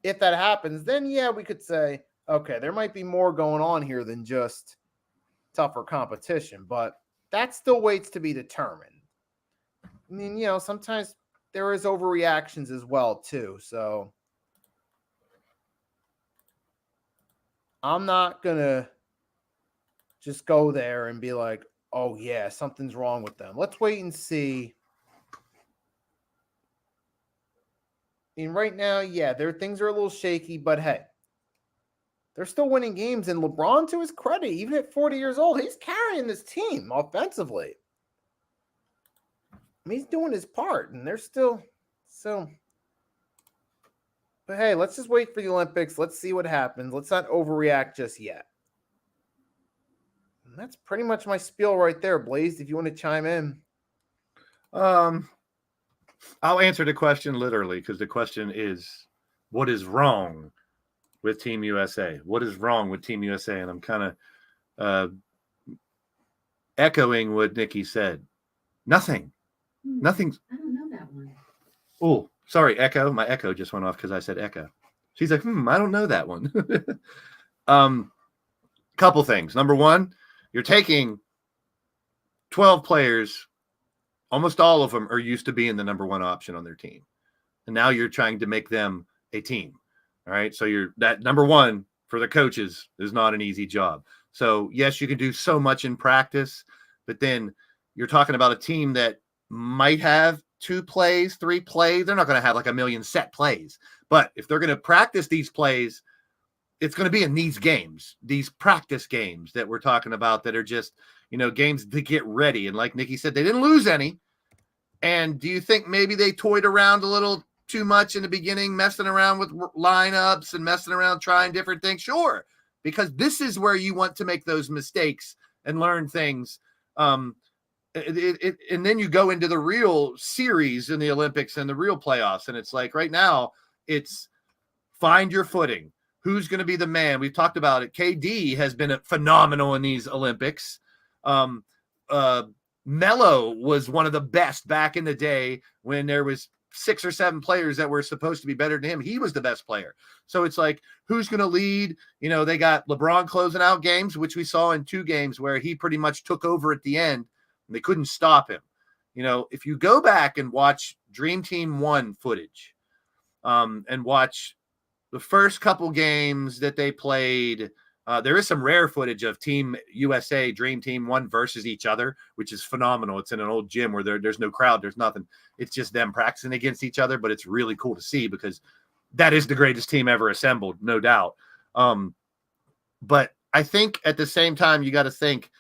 If that happens, then yeah, we could say, okay, there might be more going on here than just tougher competition, but that still waits to be determined. I mean, sometimes there is overreactions as well, too. So I'm not going to just go there and be like, oh, yeah, something's wrong with them. Let's wait and see. I mean, right now, yeah, things are a little shaky, but hey, they're still winning games. And LeBron, to his credit, even at 40 years old, he's carrying this team offensively. I mean, he's doing his part, and they're still so. But hey, let's just wait for the Olympics. Let's see what happens. Let's not overreact just yet. And that's pretty much my spiel right there, Blaze, if you want to chime in. I'll answer the question literally, because the question is, what is wrong with Team USA? What is wrong with Team USA? And I'm kind of echoing what Nikki said. Nothing. Nothing's. I don't know that one. Oh, sorry, Echo. My Echo just went off because I said Echo. She's like, I don't know that one. Couple things. Number one, you're taking 12 players. Almost all of them are used to being the number one option on their team. And now you're trying to make them a team. All right. So that number one for the coaches is not an easy job. So yes, you can do so much in practice, but then you're talking about a team that might have 2 plays, 3 plays. They're not going to have like a million set plays, but if they're going to practice these plays, it's going to be in these games, these practice games that we're talking about that are just, games to get ready. And like Nikki said, they didn't lose any. And do you think maybe they toyed around a little too much in the beginning, messing around with lineups and messing around, trying different things? Sure. Because this is where you want to make those mistakes and learn things. And then you go into the real series in the Olympics and the real playoffs. And it's like right now it's find your footing. Who's going to be the man? We've talked about it. KD has been phenomenal in these Olympics. Melo was one of the best back in the day when there was 6 or 7 players that were supposed to be better than him. He was the best player. So it's like, who's going to lead? They got LeBron closing out games, which we saw in 2 games where he pretty much took over at the end and they couldn't stop him. If you go back and watch Dream Team 1 footage and watch the first couple games that they played, there is some rare footage of Team USA, Dream Team 1 versus each other, which is phenomenal. It's in an old gym where there's no crowd, there's nothing. It's just them practicing against each other, but it's really cool to see because that is the greatest team ever assembled, no doubt. But I think at the same time, you got to think,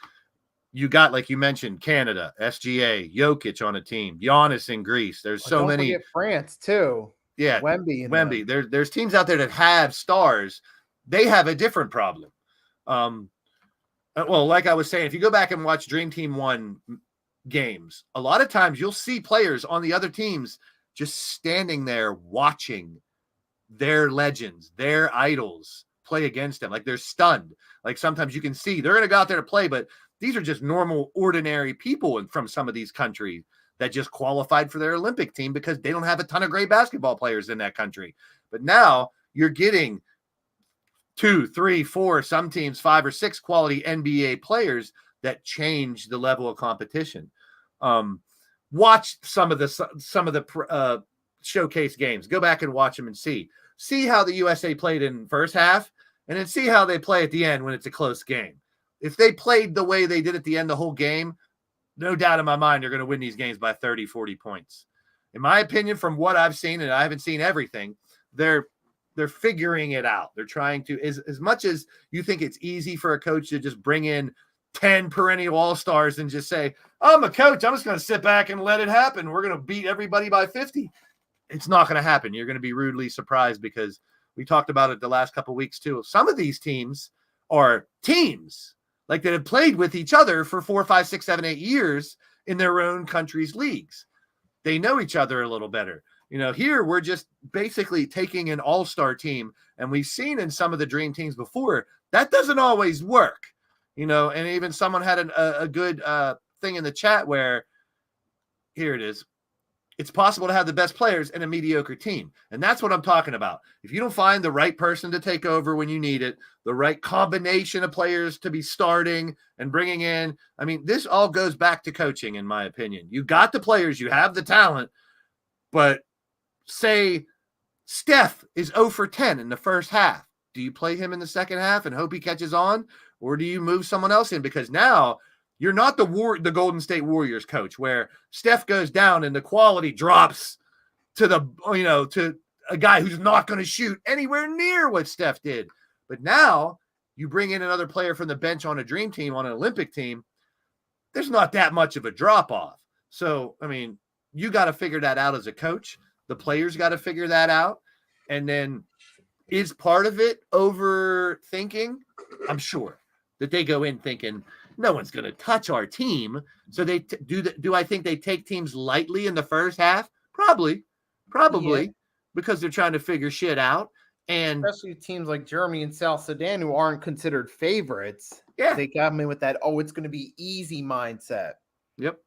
you got, like you mentioned, Canada, SGA, Jokic on a team, Giannis in Greece. There's so don't many. forget France too. Yeah, Wemby. There's teams out there that have stars. They have a different problem. Well, like I was saying, if you go back and watch Dream Team 1 games, a lot of times you'll see players on the other teams just standing there watching their legends, their idols play against them. Like they're stunned. Like sometimes you can see they're going to go out there to play, but these are just normal, ordinary people from some of these countries that just qualified for their Olympic team because they don't have a ton of great basketball players in that country. But now you're getting 2, 3, 4, some teams 5 or 6 quality NBA players that change the level of competition. Watch some of the showcase games. Go back and watch them and see how the USA played in first half, and then see how they play at the end when it's a close game. If they played the way they did at the end the whole game, no doubt in my mind they're going to win these games by 30, 40 points. In my opinion, from what I've seen, and I haven't seen everything, they're figuring it out. They're trying to, as much as you think it's easy for a coach to just bring in 10 perennial all-stars and just say, I'm a coach, I'm just going to sit back and let it happen. We're going to beat everybody by 50. It's not going to happen. You're going to be rudely surprised because we talked about it the last couple of weeks too. Some of these teams are teams like that have played with each other for 4, 5, 6, 7, 8 years in their own country's leagues. They know each other a little better. Here we're just basically taking an all-star team, and we've seen in some of the dream teams before that doesn't always work. And even someone had a good thing in the chat where, here it is. It's possible to have the best players in a mediocre team. And that's what I'm talking about. If you don't find the right person to take over when you need it, the right combination of players to be starting and bringing in, this all goes back to coaching, in my opinion. You got the players, you have the talent, but say Steph is 0 for 10 in the first half. Do you play him in the second half and hope he catches on? Or do you move someone else in? Because now you're not the Golden State Warriors coach where Steph goes down and the quality drops to to a guy who's not going to shoot anywhere near what Steph did. But now you bring in another player from the bench on a dream team, on an Olympic team. There's not that much of a drop off. So, you got to figure that out as a coach. The players got to figure that out. And then is part of it overthinking? I'm sure that they go in thinking, no one's going to touch our team. So they do I think they take teams lightly in the first half? Probably, yeah. Because they're trying to figure shit out. And especially teams like Germany and South Sudan who aren't considered favorites. Yeah. They got them in with that, it's going to be easy mindset. Yep.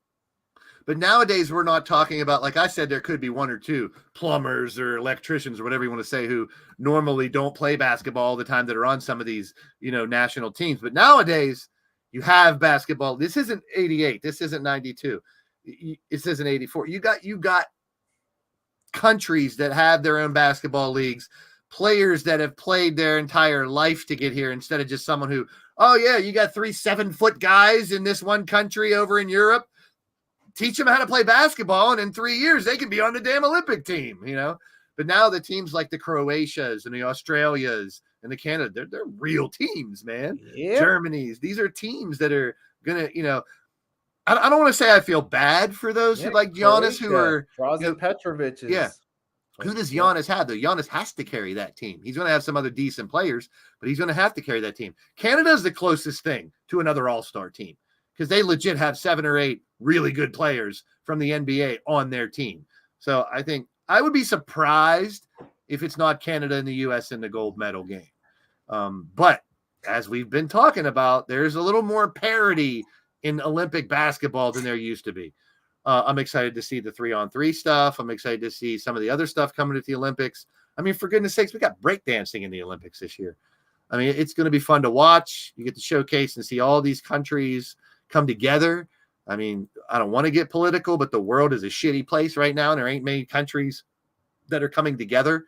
But nowadays we're not talking about, like I said, there could be 1 or 2 plumbers or electricians or whatever you want to say who normally don't play basketball all the time that are on some of these, national teams. But nowadays you have basketball. This isn't 88. This isn't 92. This isn't 84. You got countries that have their own basketball leagues, players that have played their entire life to get here instead of just someone who, you got 3 7-foot guys in this one country over in Europe. Teach them how to play basketball, and in 3 years they can be on the damn Olympic team, But now the teams like the Croatias and the Australias and the Canada, they're real teams, man. Yeah. Germany's. These are teams that are gonna, I don't want to say I feel bad for those who like Giannis, who are Drazen Petrovic. Yeah. Who does Giannis have, though? Giannis has to carry that team. He's going to have some other decent players, but he's going to have to carry that team. Canada's the closest thing to another all-star team because they legit have 7 or 8 really good players from the NBA on their team. So I think I would be surprised if it's not Canada and the U.S. in the gold medal game. But as we've been talking about, there's a little more parity in Olympic basketball than there used to be. I'm excited to see the 3-on-3 stuff. I'm excited to see some of the other stuff coming to the Olympics. For goodness sakes, we got breakdancing in the Olympics this year. It's going to be fun to watch. You get to showcase and see all these countries come together. I don't want to get political, but the world is a shitty place right now, and there ain't many countries that are coming together,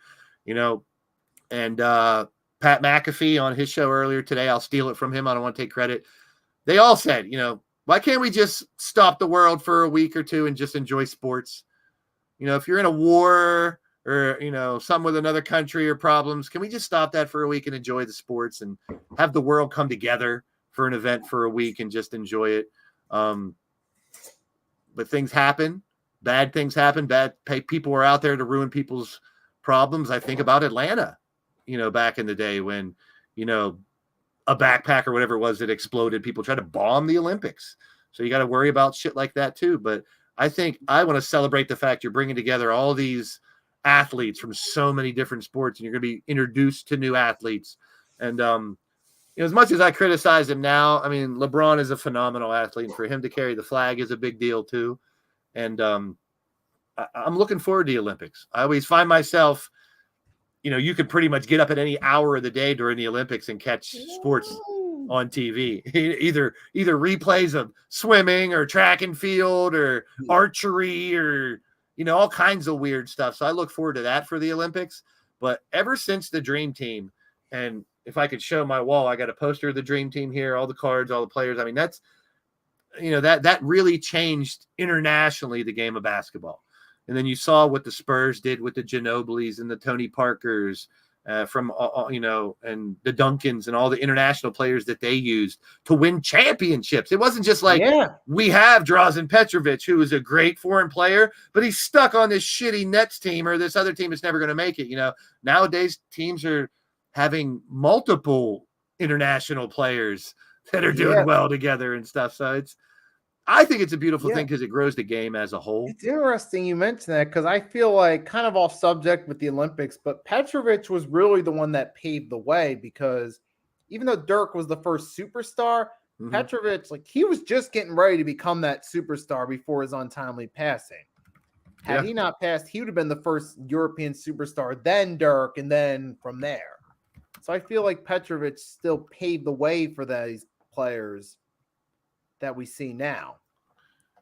and Pat McAfee on his show earlier today. I'll steal it from him. I don't want to take credit. They all said, why can't we just stop the world for a week or two and just enjoy sports? If you're in a war or, some with another country or problems, can we just stop that for a week and enjoy the sports and have the world come together for an event for a week and just enjoy it? But things happen. Bad things happen. Bad people are out there to ruin people's problems. I think about Atlanta, back in the day when, a backpack or whatever it was that exploded. People try to bomb the Olympics. So you got to worry about shit like that too. But I think I want to celebrate the fact you're bringing together all these athletes from so many different sports, and you're going to be introduced to new athletes. And, as much as I criticize him now, I mean, LeBron is a phenomenal athlete, and for him to carry the flag is a big deal too. And I'm looking forward to the Olympics. I always find myself, you could pretty much get up at any hour of the day during the Olympics and catch sports on TV. Either replays of swimming or track and field or archery or, all kinds of weird stuff. So I look forward to that for the Olympics. But ever since the Dream Team, and if I could show my wall, I got a poster of the Dream Team here, all the cards, all the players. I mean, that's, that really changed internationally the game of basketball. And then you saw what the Spurs did with the Ginobilis and the Tony Parkers from, and the Duncans and all the international players that they used to win championships. It wasn't just like we have Drazen Petrovic, who is a great foreign player, but he's stuck on this shitty Nets team or this other team that's never going to make it. Nowadays teams are having multiple international players that are doing well together and stuff. So I think it's a beautiful thing because it grows the game as a whole. It's interesting you mentioned that because I feel like kind of off subject with the Olympics, but Petrovic was really the one that paved the way because even though Dirk was the first superstar, Petrovic, he was just getting ready to become that superstar before his untimely passing. Had he not passed, he would have been the first European superstar, then Dirk, and then from there. So I feel like Petrovic still paved the way for these players that we see now.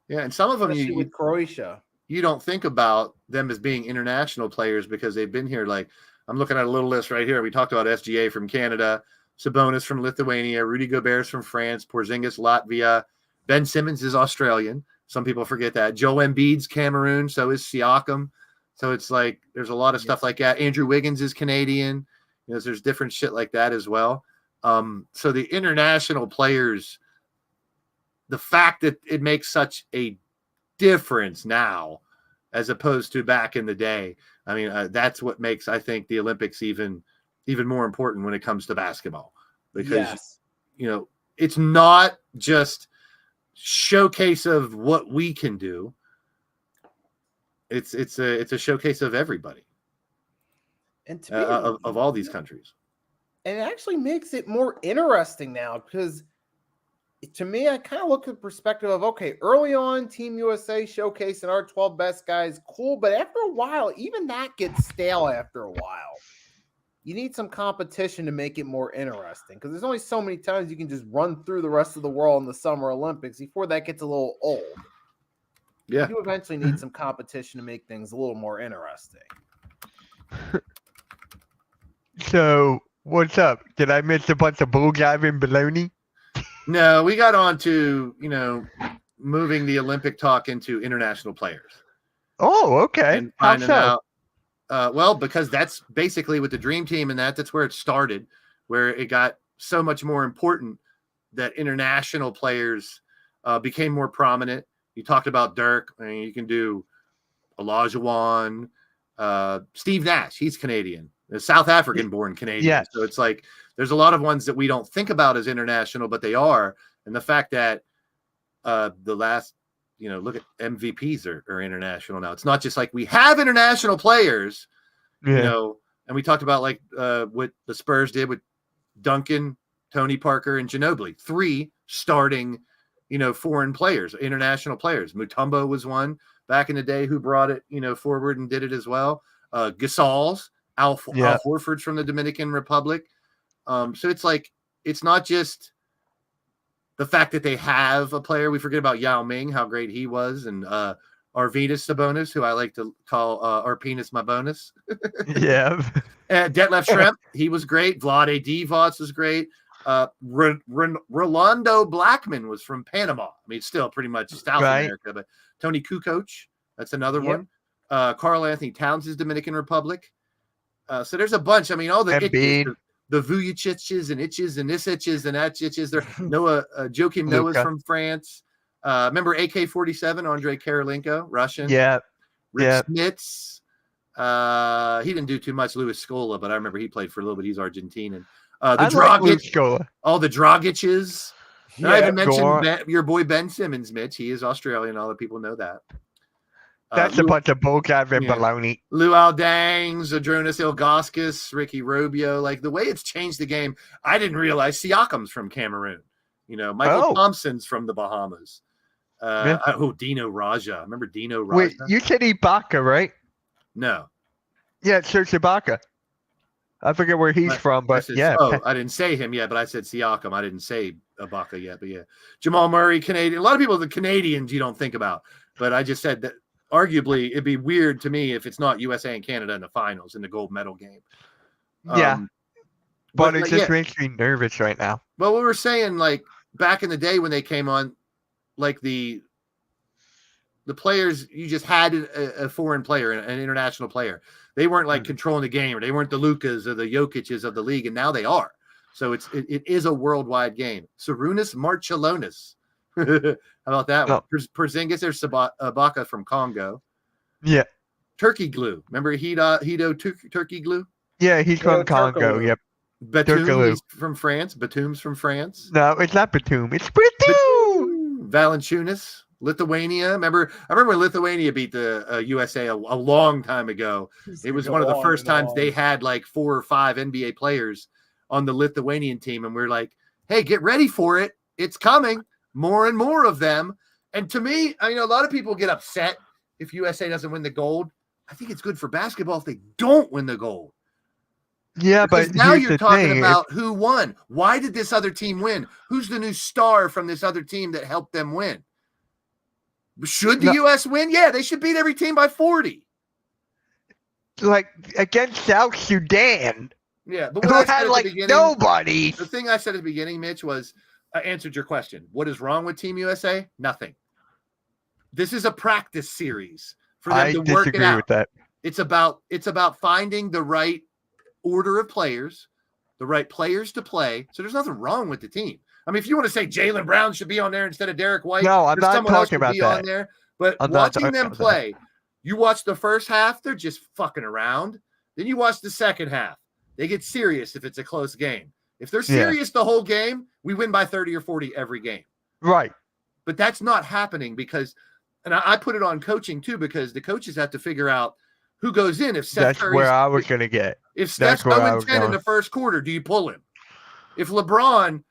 Yeah, and some of them with Croatia, you don't think about them as being international players because they've been here. Like I'm looking at a little list right here. We talked about SGA from Canada, Sabonis from Lithuania, Rudy Gobert's from France, Porzingis Latvia, Ben Simmons is Australian. Some people forget that. Joel Embiid's Cameroon, so is Siakam. So it's like there's a lot of stuff like that. Andrew Wiggins is Canadian. There's different shit like that as well. So the international players, the fact that it makes such a difference now as opposed to back in the day. I mean, that's what makes, I think, the Olympics even more important when it comes to basketball because, it's not just showcase of what we can do. It's a showcase of everybody and to me, of all these countries. And it actually makes it more interesting now because to me, I kind of look at the perspective of, okay, early on, Team USA showcasing our 12 best guys, cool. But after a while, even that gets stale after a while. You need some competition to make it more interesting because there's only so many times you can just run through the rest of the world in the Summer Olympics before that gets a little old. Yeah. You eventually need some competition to make things a little more interesting. So, what's up? Did I miss a bunch of bullgabbing baloney? No, we got on to, moving the Olympic talk into international players. Oh, okay. And How finding so? out, because that's basically with the Dream Team and that's where it started, where it got so much more important that international players became more prominent. You talked about Dirk. I mean, you can do Olajuwon, Steve Nash. He's Canadian. A South African-born Canadian. Yes. So it's like there's a lot of ones that we don't think about as international, but they are. And the fact that the last, look at MVPs are international now. It's not just like we have international players, and we talked about like what the Spurs did with Duncan, Tony Parker, and Ginobili. 3 starting, foreign players, international players. Mutombo was one back in the day who brought it, forward and did it as well. Gasol's. Al Horford's from the Dominican Republic. So it's like, it's not just the fact that they have a player. We forget about Yao Ming, how great he was. And Arvydas Sabonis, who I like to call Arpenis my bonus. Yeah. Detlef Schrempf, he was great. Vlade Divac was great. Rolando Blackman was from Panama. I mean, still pretty much South Right. America, but Tony Kukoc, that's another Yep. one. Carl Anthony Towns is Dominican Republic. So there's a bunch. I mean, all the Embiid. itches, the Vujicics and itches and this itches and that itches. There, Noah, Joakim Noah's Luka. from France. Remember AK-47, Andrei Karolinko, Russian. Yeah. Rick yeah. Smits. He didn't do too much. Louis Scola, but I remember he played for a little bit. He's Argentinian. The I like Luke Dragic, Scola. all the Dragiches. And I even mentioned Gore. your boy Ben Simmons, Mitch. He is Australian. All the people know that. That's a Lou- bunch of bullcrap and yeah. baloney. Luau Dangs, Adronis Ilgauskas, Ricky Rubio. Like the way it's changed the game, I didn't realize Siakam's from Cameroon. You know, Michael Oh. Thompson's from the Bahamas. Yeah. Dino Raja. Remember Dino Raja? Wait, you said Ibaka, right? No. Yeah, so it's Ibaka. I forget where he's from, I but said, yeah. I didn't say him yet, but I said Siakam. I didn't say Ibaka yet, but yeah. Jamal Murray, Canadian. A lot of people, the Canadians, you don't think about, but I just said that arguably it'd be weird to me if it's not USA and Canada in the finals in the gold medal game. Yeah. But it like, just yeah. makes me nervous right now. But we were saying, like, back in the day when they came on, like the players, you just had a foreign player, an international player. They weren't like controlling the game, or they weren't the Lukas or the Jokic's of the league, and now they are. So it is a worldwide game. Sarunas Marcellonis. How about that one? Porzingis, there's Ibaka from Congo. Yeah. Turkey Glue. Remember Hito Turkey Glue? Yeah, he's from Yeah, Congo. Turkaloo. Yep. Batum, Turkaloo. he's from France. Batum's from France. No, it's not Batum. It's Batum. Valanciunas, Lithuania. I remember when Lithuania beat the USA a long time ago. It was one of the first times they had like 4 or 5 NBA players on the Lithuanian team, and we're like, "Hey, get ready for it! It's coming! More and more of them." And to me, I know a lot of people get upset if USA doesn't win the gold. I think it's good for basketball if they don't win the gold. Yeah, Because but now here's you're the talking thing. about who won. Why did this other team win? Who's the new star from this other team that helped them win? Should the No. U.S. win? Yeah, they should beat every team by 40. Like against South Sudan, Yeah, but who what I said had at the like beginning, nobody. the thing I said at the beginning, Mitch, was I answered your question. What is wrong with Team USA? Nothing. This is a practice series for them I to work it disagree out. with that. It's about finding the right order of players, the right players to play. So there's nothing wrong with the team. I mean, if you want to say Jaylen Brown should be on there instead of Derek White, No, I'm or not someone else talking should about be on that. there. But I'm not watching talking them about that. play, you watch the first half, they're just fucking around. Then you watch the second half. They get serious if it's a close game. If they're serious the whole game, we win by 30 or 40 every game. Right. But that's not happening because, and I put it on coaching too, because the coaches have to figure out who goes in. If Seth That's Curry's, where I was gonna get. if Steph's where I 0-10 was in going. the first quarter, do you pull him? If LeBron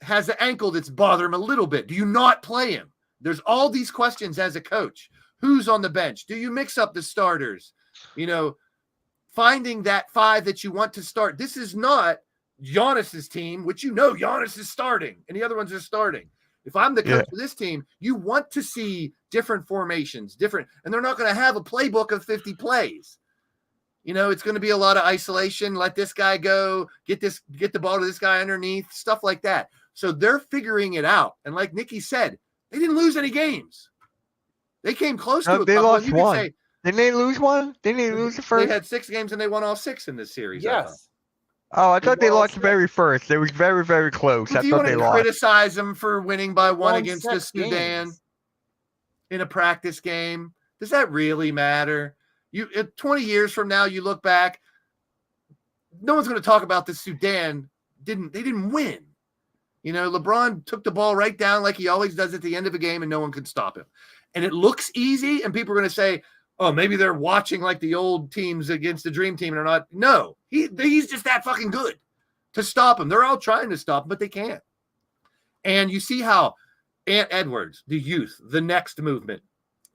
has an ankle that's bothering him a little bit, do you not play him? There's all these questions as a coach. Who's on the bench? Do you mix up the starters? You know, finding that 5 that you want to start. This is not Giannis's team, which you know Giannis is starting and the other ones are starting. If I'm the coach of this team, you want to see different formations, different, and they're not going to have a playbook of 50 plays. You know, it's going to be a lot of isolation. Let this guy go, get the ball to this guy underneath, stuff like that. So they're figuring it out. And like Nikki said, they didn't lose any games. They came close to No, a they couple. lost You could one. say Didn't they lose one? Didn't they lose the they first? had 6 games and they won all 6 in this series. I thought. Yes. Oh, I thought they lost lost the it. very first. It was very, very close. But I do you thought want they to lost. criticize them for winning by 1 Won against the 6 Sudan games. in a practice game? Does that really matter? 20 years from now, you look back, no one's going to talk about the Sudan. They didn't win. You know, LeBron took the ball right down like he always does at the end of a game, and no one could stop him. And it looks easy, and people are going to say, oh, maybe they're watching like the old teams against the Dream Team and they're not. No, he's just that fucking good to stop him. They're all trying to stop him, but they can't. And you see how Ant Edwards, the youth, the next movement,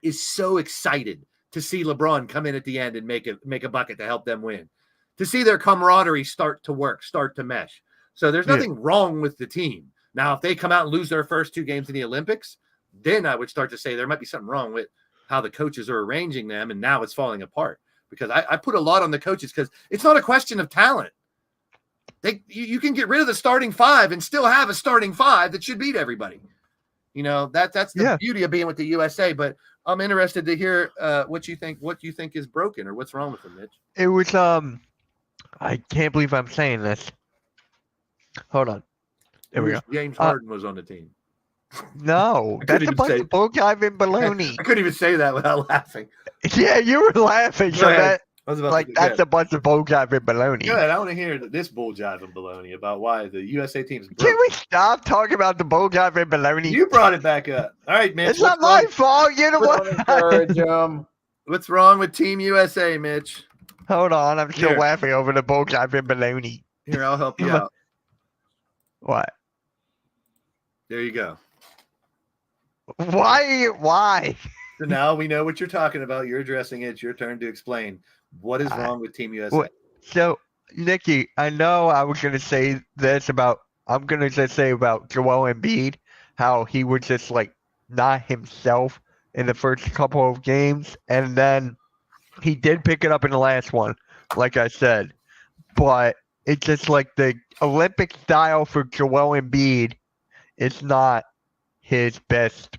is so excited to see LeBron come in at the end and make a bucket to help them win, to see their camaraderie start to work, start to mesh. So there's nothing wrong with the team. Now, if they come out and lose their first 2 games in the Olympics, then I would start to say there might be something wrong with how the coaches are arranging them, and now it's falling apart. because I put a lot on the coaches because it's not a question of talent. You can get rid of the starting five and still have a starting five that should beat everybody. You know, that's the beauty of being with the USA. But I'm interested to hear what you think is broken or what's wrong with them, Mitch. It was I can't believe I'm saying this. Hold on. There we go. James Harden was on the team. No, that's a bunch of bulljive and baloney. I couldn't even say that without laughing. Yeah, you were laughing. So Right. that's a bunch of bulljive and baloney. Good. I want to hear this bull jive and baloney about why the USA team's broke. Can we stop talking about the bulljive and baloney? You brought it back up. All right, Mitch. It's not my fault. You're the Don't one. encourage him. What's wrong with Team USA, Mitch? Hold on, I'm still Here. laughing over the bulljive and baloney. Here, I'll help you out. What? There you go. Why? So now we know what you're talking about. You're addressing it. It's your turn to explain what is wrong with Team USA. What? So, Nikki, I know I was gonna say this about. I'm gonna just say about Joel Embiid, how he was just like not himself in the first couple of games, and then he did pick it up in the last one, like I said. But it's just like the Olympic style for Joel Embiid is not his best.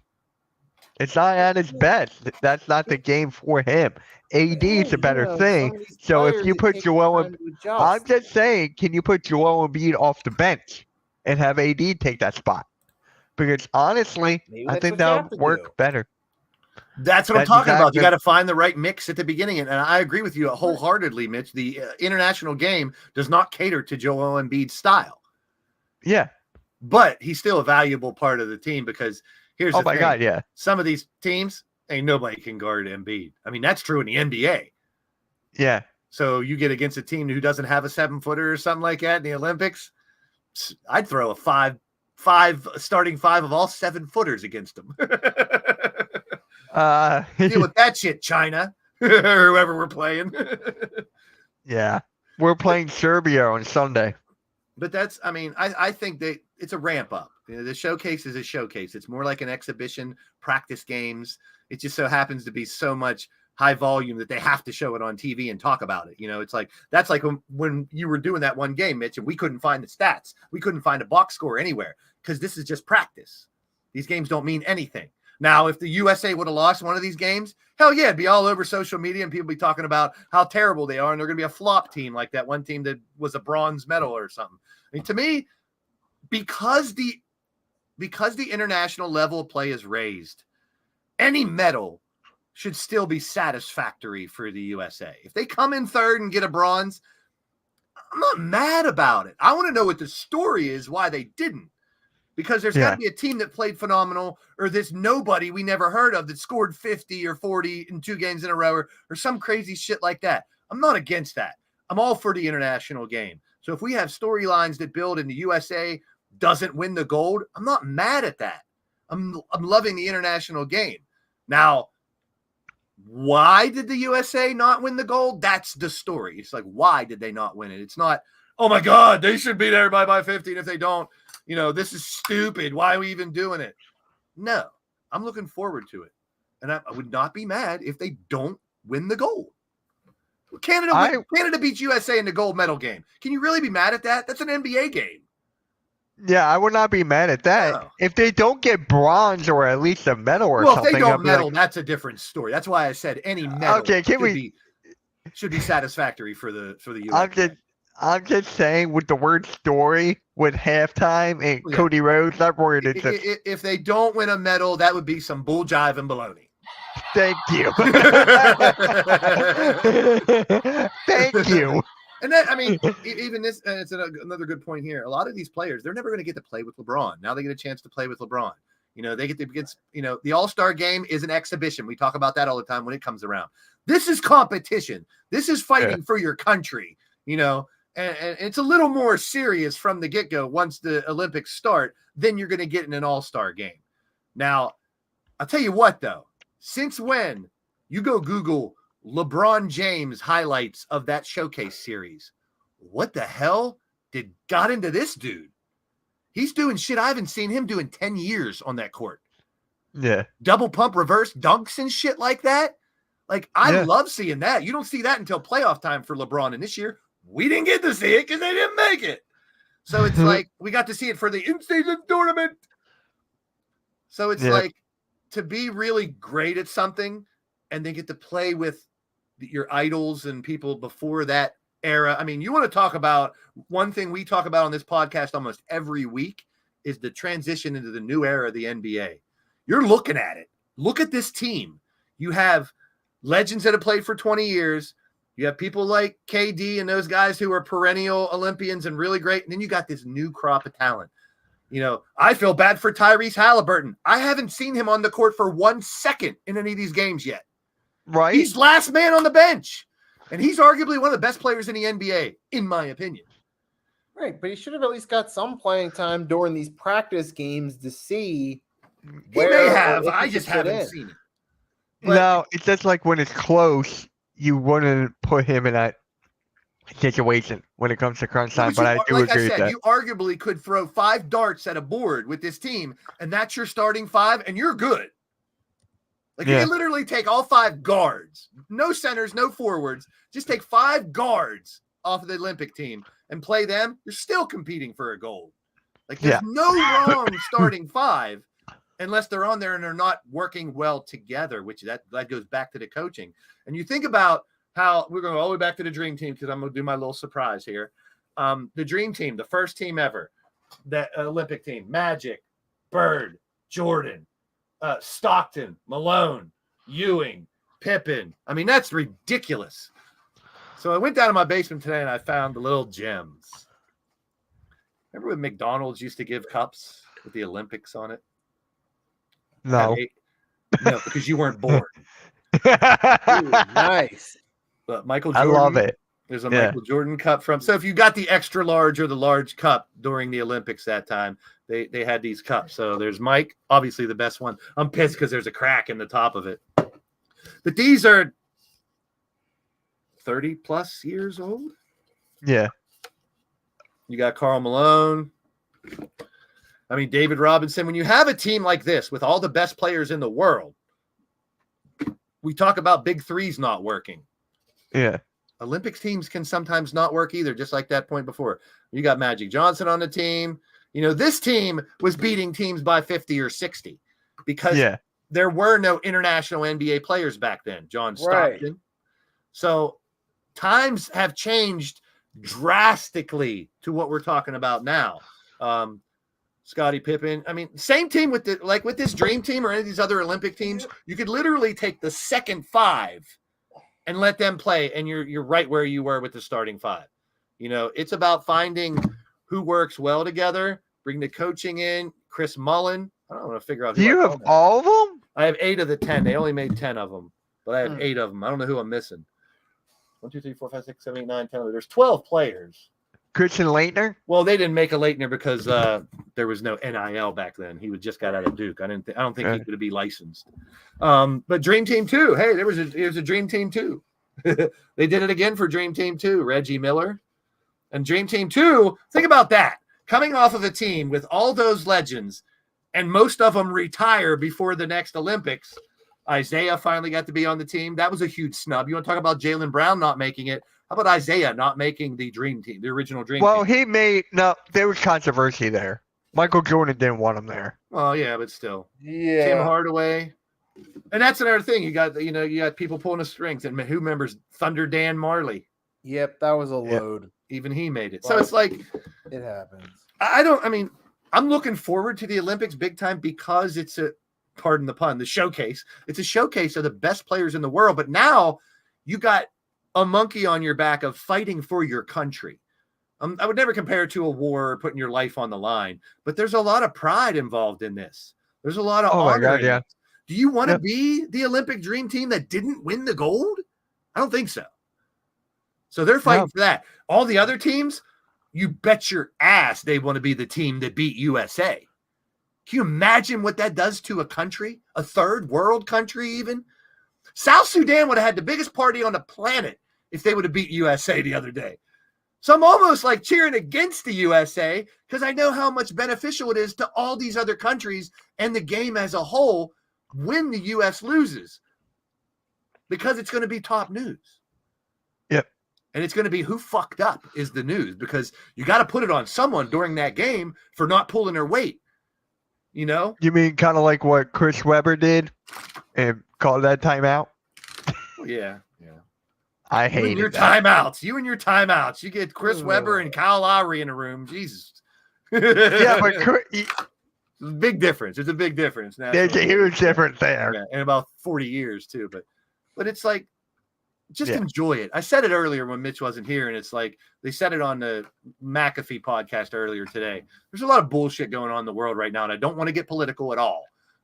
It's not at his best. That's not the game for him. AD is a better thing. So if you put Joel Embiid, I'm just saying, can you put Joel Embiid off the bench and have AD take that spot? Because honestly, Maybe I that's think what you that have would to work do. better. That's what I'm That's talking about. You exactly- got to find the right mix at the beginning. And I agree with you wholeheartedly, Mitch. The international game does not cater to Joel Embiid's style, Yeah. but he's still a valuable part of the team because here's Oh the my thing. God. Yeah. Some of these teams, ain't nobody can guard Embiid. I mean, that's true in the NBA. Yeah. So you get against a team who doesn't have a 7-footer or something like that in the Olympics, I'd throw a starting five of all 7-footers against them. Deal with that shit, China, or whoever we're playing. Yeah. We're playing Serbia on Sunday. But I think that it's a ramp up. You know, the showcase is a showcase. It's more like an exhibition, practice games. It just so happens to be so much high volume that they have to show it on TV and talk about it. You know, it's like that's like when you were doing that one game, Mitch, and we couldn't find the stats. We couldn't find a box score anywhere because this is just practice. These games don't mean anything. Now, if the USA would have lost one of these games, hell yeah, it'd be all over social media and people be talking about how terrible they are and they're going to be a flop team like that one team that was a bronze medal or something. I mean, to me, because the international level of play is raised, any medal should still be satisfactory for the USA. If they come in third and get a bronze, I'm not mad about it. I want to know what the story is, why they didn't. Because there's got to be a team that played phenomenal or this nobody we never heard of that scored 50 or 40 in 2 games in a row or some crazy shit like that. I'm not against that. I'm all for the international game. So if we have storylines that build and the USA doesn't win the gold, I'm not mad at that. I'm loving the international game. Now, why did the USA not win the gold? That's the story. It's like, why did they not win it? It's not, oh my God, they should beat everybody by 50. And if they don't, you know, this is stupid. Why are we even doing it? No, I'm looking forward to it. And I would not be mad if they don't win the gold. Canada beats USA in the gold medal game. Can you really be mad at that? That's an NBA game. Yeah, I would not be mad at that. No. If they don't get bronze or at least a medal or Well, something. if they don't I'd be medal, like, that's a different story. That's why I said any medal Okay, should be satisfactory for the USA. I'm just saying with the word story with halftime and Yeah. Cody Rhodes, that word is just If they don't win a medal, that would be some bull jive and baloney. thank you. Thank you. And that, I mean, even this, and it's another good point here. A lot of these players, they're never going to get to play with LeBron. Now they get a chance to play with LeBron. You know, they get to against, you know, the All-Star game is an exhibition. We talk about that all the time when it comes around. This is competition. This is fighting for your country, you know, and it's a little more serious from the get-go once the Olympics start than you're going to get in an All-Star game. Now, I'll tell you what, though, since when you go Google LeBron James highlights of that showcase series, what the hell got into this dude? He's doing shit I haven't seen him do in 10 years on that court. Yeah. Double pump reverse dunks and shit like that. Like, I Yeah. love seeing that. You don't see that until playoff time for LeBron. And this year, we didn't get to see it because they didn't make it. So it's like we got to see it for the in-season tournament. So it's Yeah. like to be really great at something and then get to play with your idols and people before that era. I mean, you want to talk about one thing we talk about on this podcast almost every week is the transition into the new era of the NBA. You're looking at it. Look at this team. You have legends that have played for 20 years. You have people like KD and those guys who are perennial Olympians and really great. And then you got this new crop of talent. You know, I feel bad for Tyrese Halliburton. I haven't seen him on the court for 1 second in any of these games yet. Right? He's last man on the bench. And he's arguably one of the best players in the NBA, in my opinion. Right, but he should have at least got some playing time during these practice games to see. He where may or have. if he I could just fit haven't in. seen it. But- No, it's just like when it's close, you wouldn't put him in that situation when it comes to crunch time. But I do like agree I with said, that. you arguably could throw 5 darts at a board with this team, and that's your starting 5, and you're good. Like you Yeah. can literally take all 5 guards, no centers, no forwards, just take 5 guards off of the Olympic team and play them. You're still competing for a gold. Like there's Yeah. no wrong starting 5 unless they're on there and they're not working well together, which that goes back to the coaching. And you think about how we're going all the way back to the dream team because I'm going to do my little surprise here. The dream team, the first team ever, that Olympic team, Magic, Bird, Jordan, Stockton, Malone, Ewing, Pippen. I mean, that's ridiculous. So I went down to my basement today and I found the little gems. Remember when McDonald's used to give cups with the Olympics on it? No. No, because you weren't born. Ooh, nice. But Michael I Jordan, love it. there's a Yeah. Michael Jordan cup from. So if you got the extra large or the large cup during the Olympics that time, they had these cups. So there's Mike, obviously the best one. I'm pissed because there's a crack in the top of it. But these are 30 plus years old. Yeah. You got Karl Malone. I mean, David Robinson. When you have a team like this with all the best players in the world, we talk about big threes not working. Yeah. Olympics teams can sometimes not work either, just like that point before. You got Magic Johnson on the team. You know, this team was beating teams by 50 or 60 because Yeah. there were no international NBA players back then, John Stockton. Right. So times have changed drastically to what we're talking about now. Scottie Pippen. I mean, same team with with this dream team or any of these other Olympic teams, you could literally take the second 5 and let them play, and you're right where you were with the starting 5. You know, it's about finding who works well together, bring the coaching in. Chris Mullen. I don't want to figure out who Do you I have call all of them? I have 8 of the 10. They only made 10 of them, but I have Hmm. 8 of them. I don't know who I'm missing. 1, 2, 3, 4, 5, 6, 7, 8, 9, 10. There's 12 players. Christian Leitner? Well, they didn't make a Leitner because there was no NIL back then. He just got out of Duke. I don't think he Right. could be licensed. But Dream Team 2. Hey, there's a Dream Team 2. They did it again for Dream Team 2. Reggie Miller and Dream Team 2. Think about that. Coming off of a team with all those legends, and most of them retire before the next Olympics. Isaiah finally got to be on the team. That was a huge snub. You want to talk about Jaylen Brown not making it? How about Isaiah not making the dream team, the original dream Well, team? there was controversy there. Michael Jordan didn't want him there. Well, yeah, but still. Tim Yeah. Hardaway. And that's another thing. You got people pulling the strings. And who remembers Thunder Dan Marley? Yep, that was a Yep. load. Even he made it. So Wow. it's like, It happens. I'm looking forward to the Olympics big time because it's pardon the pun, the showcase. It's a showcase of the best players in the world. But now you got a monkey on your back of fighting for your country. I would never compare it to a war or putting your life on the line, but there's a lot of pride involved in this. There's a lot of Oh my honor. God, in yeah. it. Do you want to Yep. be the Olympic dream team that didn't win the gold? I don't think so. So they're fighting No. for that. All the other teams, you bet your ass they want to be the team that beat USA. Can you imagine what that does to a country, a third world country even? South Sudan would have had the biggest party on the planet if they would have beat USA the other day. So I'm almost like cheering against the USA because I know how much beneficial it is to all these other countries and the game as a whole when the US loses. because it's going to be top news. Yep. And it's going to be who fucked up is the news, because you got to put it on someone during that game for not pulling their weight. You know? You mean kind of like what Chris Webber did and called that timeout? Yeah. I You and hated your that. timeouts. You and your timeouts. You get Chris Webber and Kyle Lowry in a room. Jesus. Yeah, but big difference. It's a big difference. there's a huge difference there. Yeah, in about 40 years too. But it's like, just Yeah. enjoy it. I said it earlier when Mitch wasn't here, and it's like they said it on the McAfee podcast earlier today. There's a lot of bullshit going on in the world right now, and I don't want to get political at all.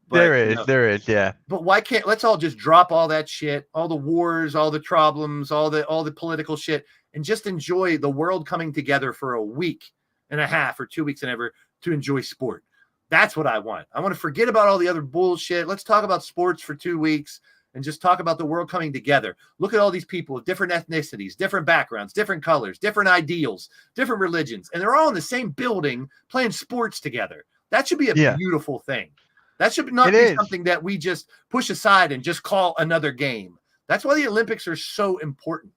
But, There is, yeah. But why can't let's all just drop all that shit, all the wars, all the problems, all the political shit, and just enjoy the world coming together for a week and a half or 2 weeks and ever to enjoy sport. That's what I want. I want to forget about all the other bullshit. Let's talk about sports for 2 weeks and just talk about the world coming together. Look at all these people with different ethnicities, different backgrounds, different colors, different ideals, different religions, and they're all in the same building playing sports together. That should be a beautiful thing. That should not be something that we just push aside and just call another game. That's why the Olympics are so important.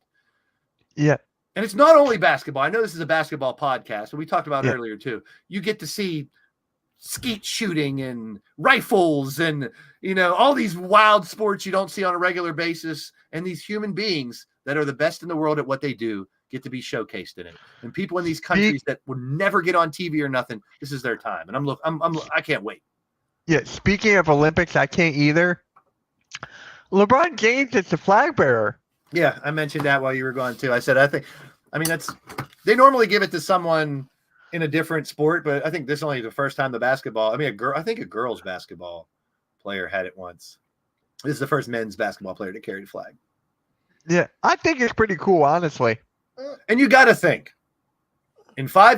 Yeah. And it's not only basketball. I know this is a basketball podcast, but we talked about earlier too. You get to see skeet shooting and rifles and, all these wild sports you don't see on a regular basis. And these human beings that are the best in the world at what they do get to be showcased in it. And people in these countries that would never get on TV or nothing, this is their time. And I can't wait. Yeah. Speaking of Olympics, I can't either. LeBron James is the flag bearer. Yeah, I mentioned that while you were gone too. I said, they normally give it to someone in a different sport, but I think this is only the first time I think a girls basketball player had it once. This is the first men's basketball player to carry the flag. Yeah, I think it's pretty cool, honestly. And you got to think, in 4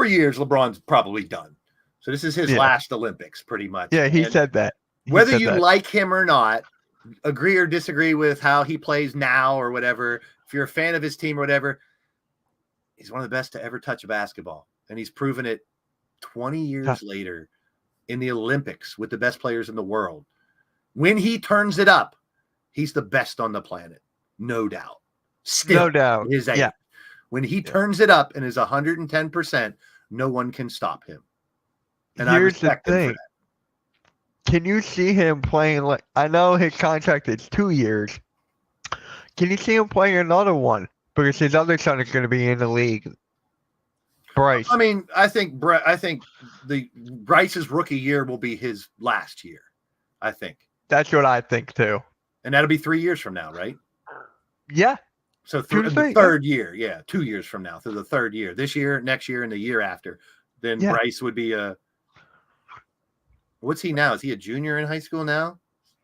years, LeBron's probably done. So this is his last Olympics, pretty much. Yeah, he said that. Whether you like him or not, agree or disagree with how he plays now or whatever, if you're a fan of his team or whatever, he's one of the best to ever touch a basketball. And he's proven it 20 years later in the Olympics with the best players in the world. When he turns it up, he's the best on the planet. No doubt. Still, no doubt. When he turns it up and is 110%, no one can stop him. And here's I respect the thing. him for that. Can you see him playing I know his contract is 2 years. Can you see him playing another one? Because his other son is going to be in the league. Bryce. I think Bryce's rookie year will be his last year. I think. That's what I think too. And that'll be 3 years from now, right? Yeah. So the third year, 2 years from now, through the third year, this year, next year, and the year after, then Bryce would be what's he now? Is he a junior in high school now?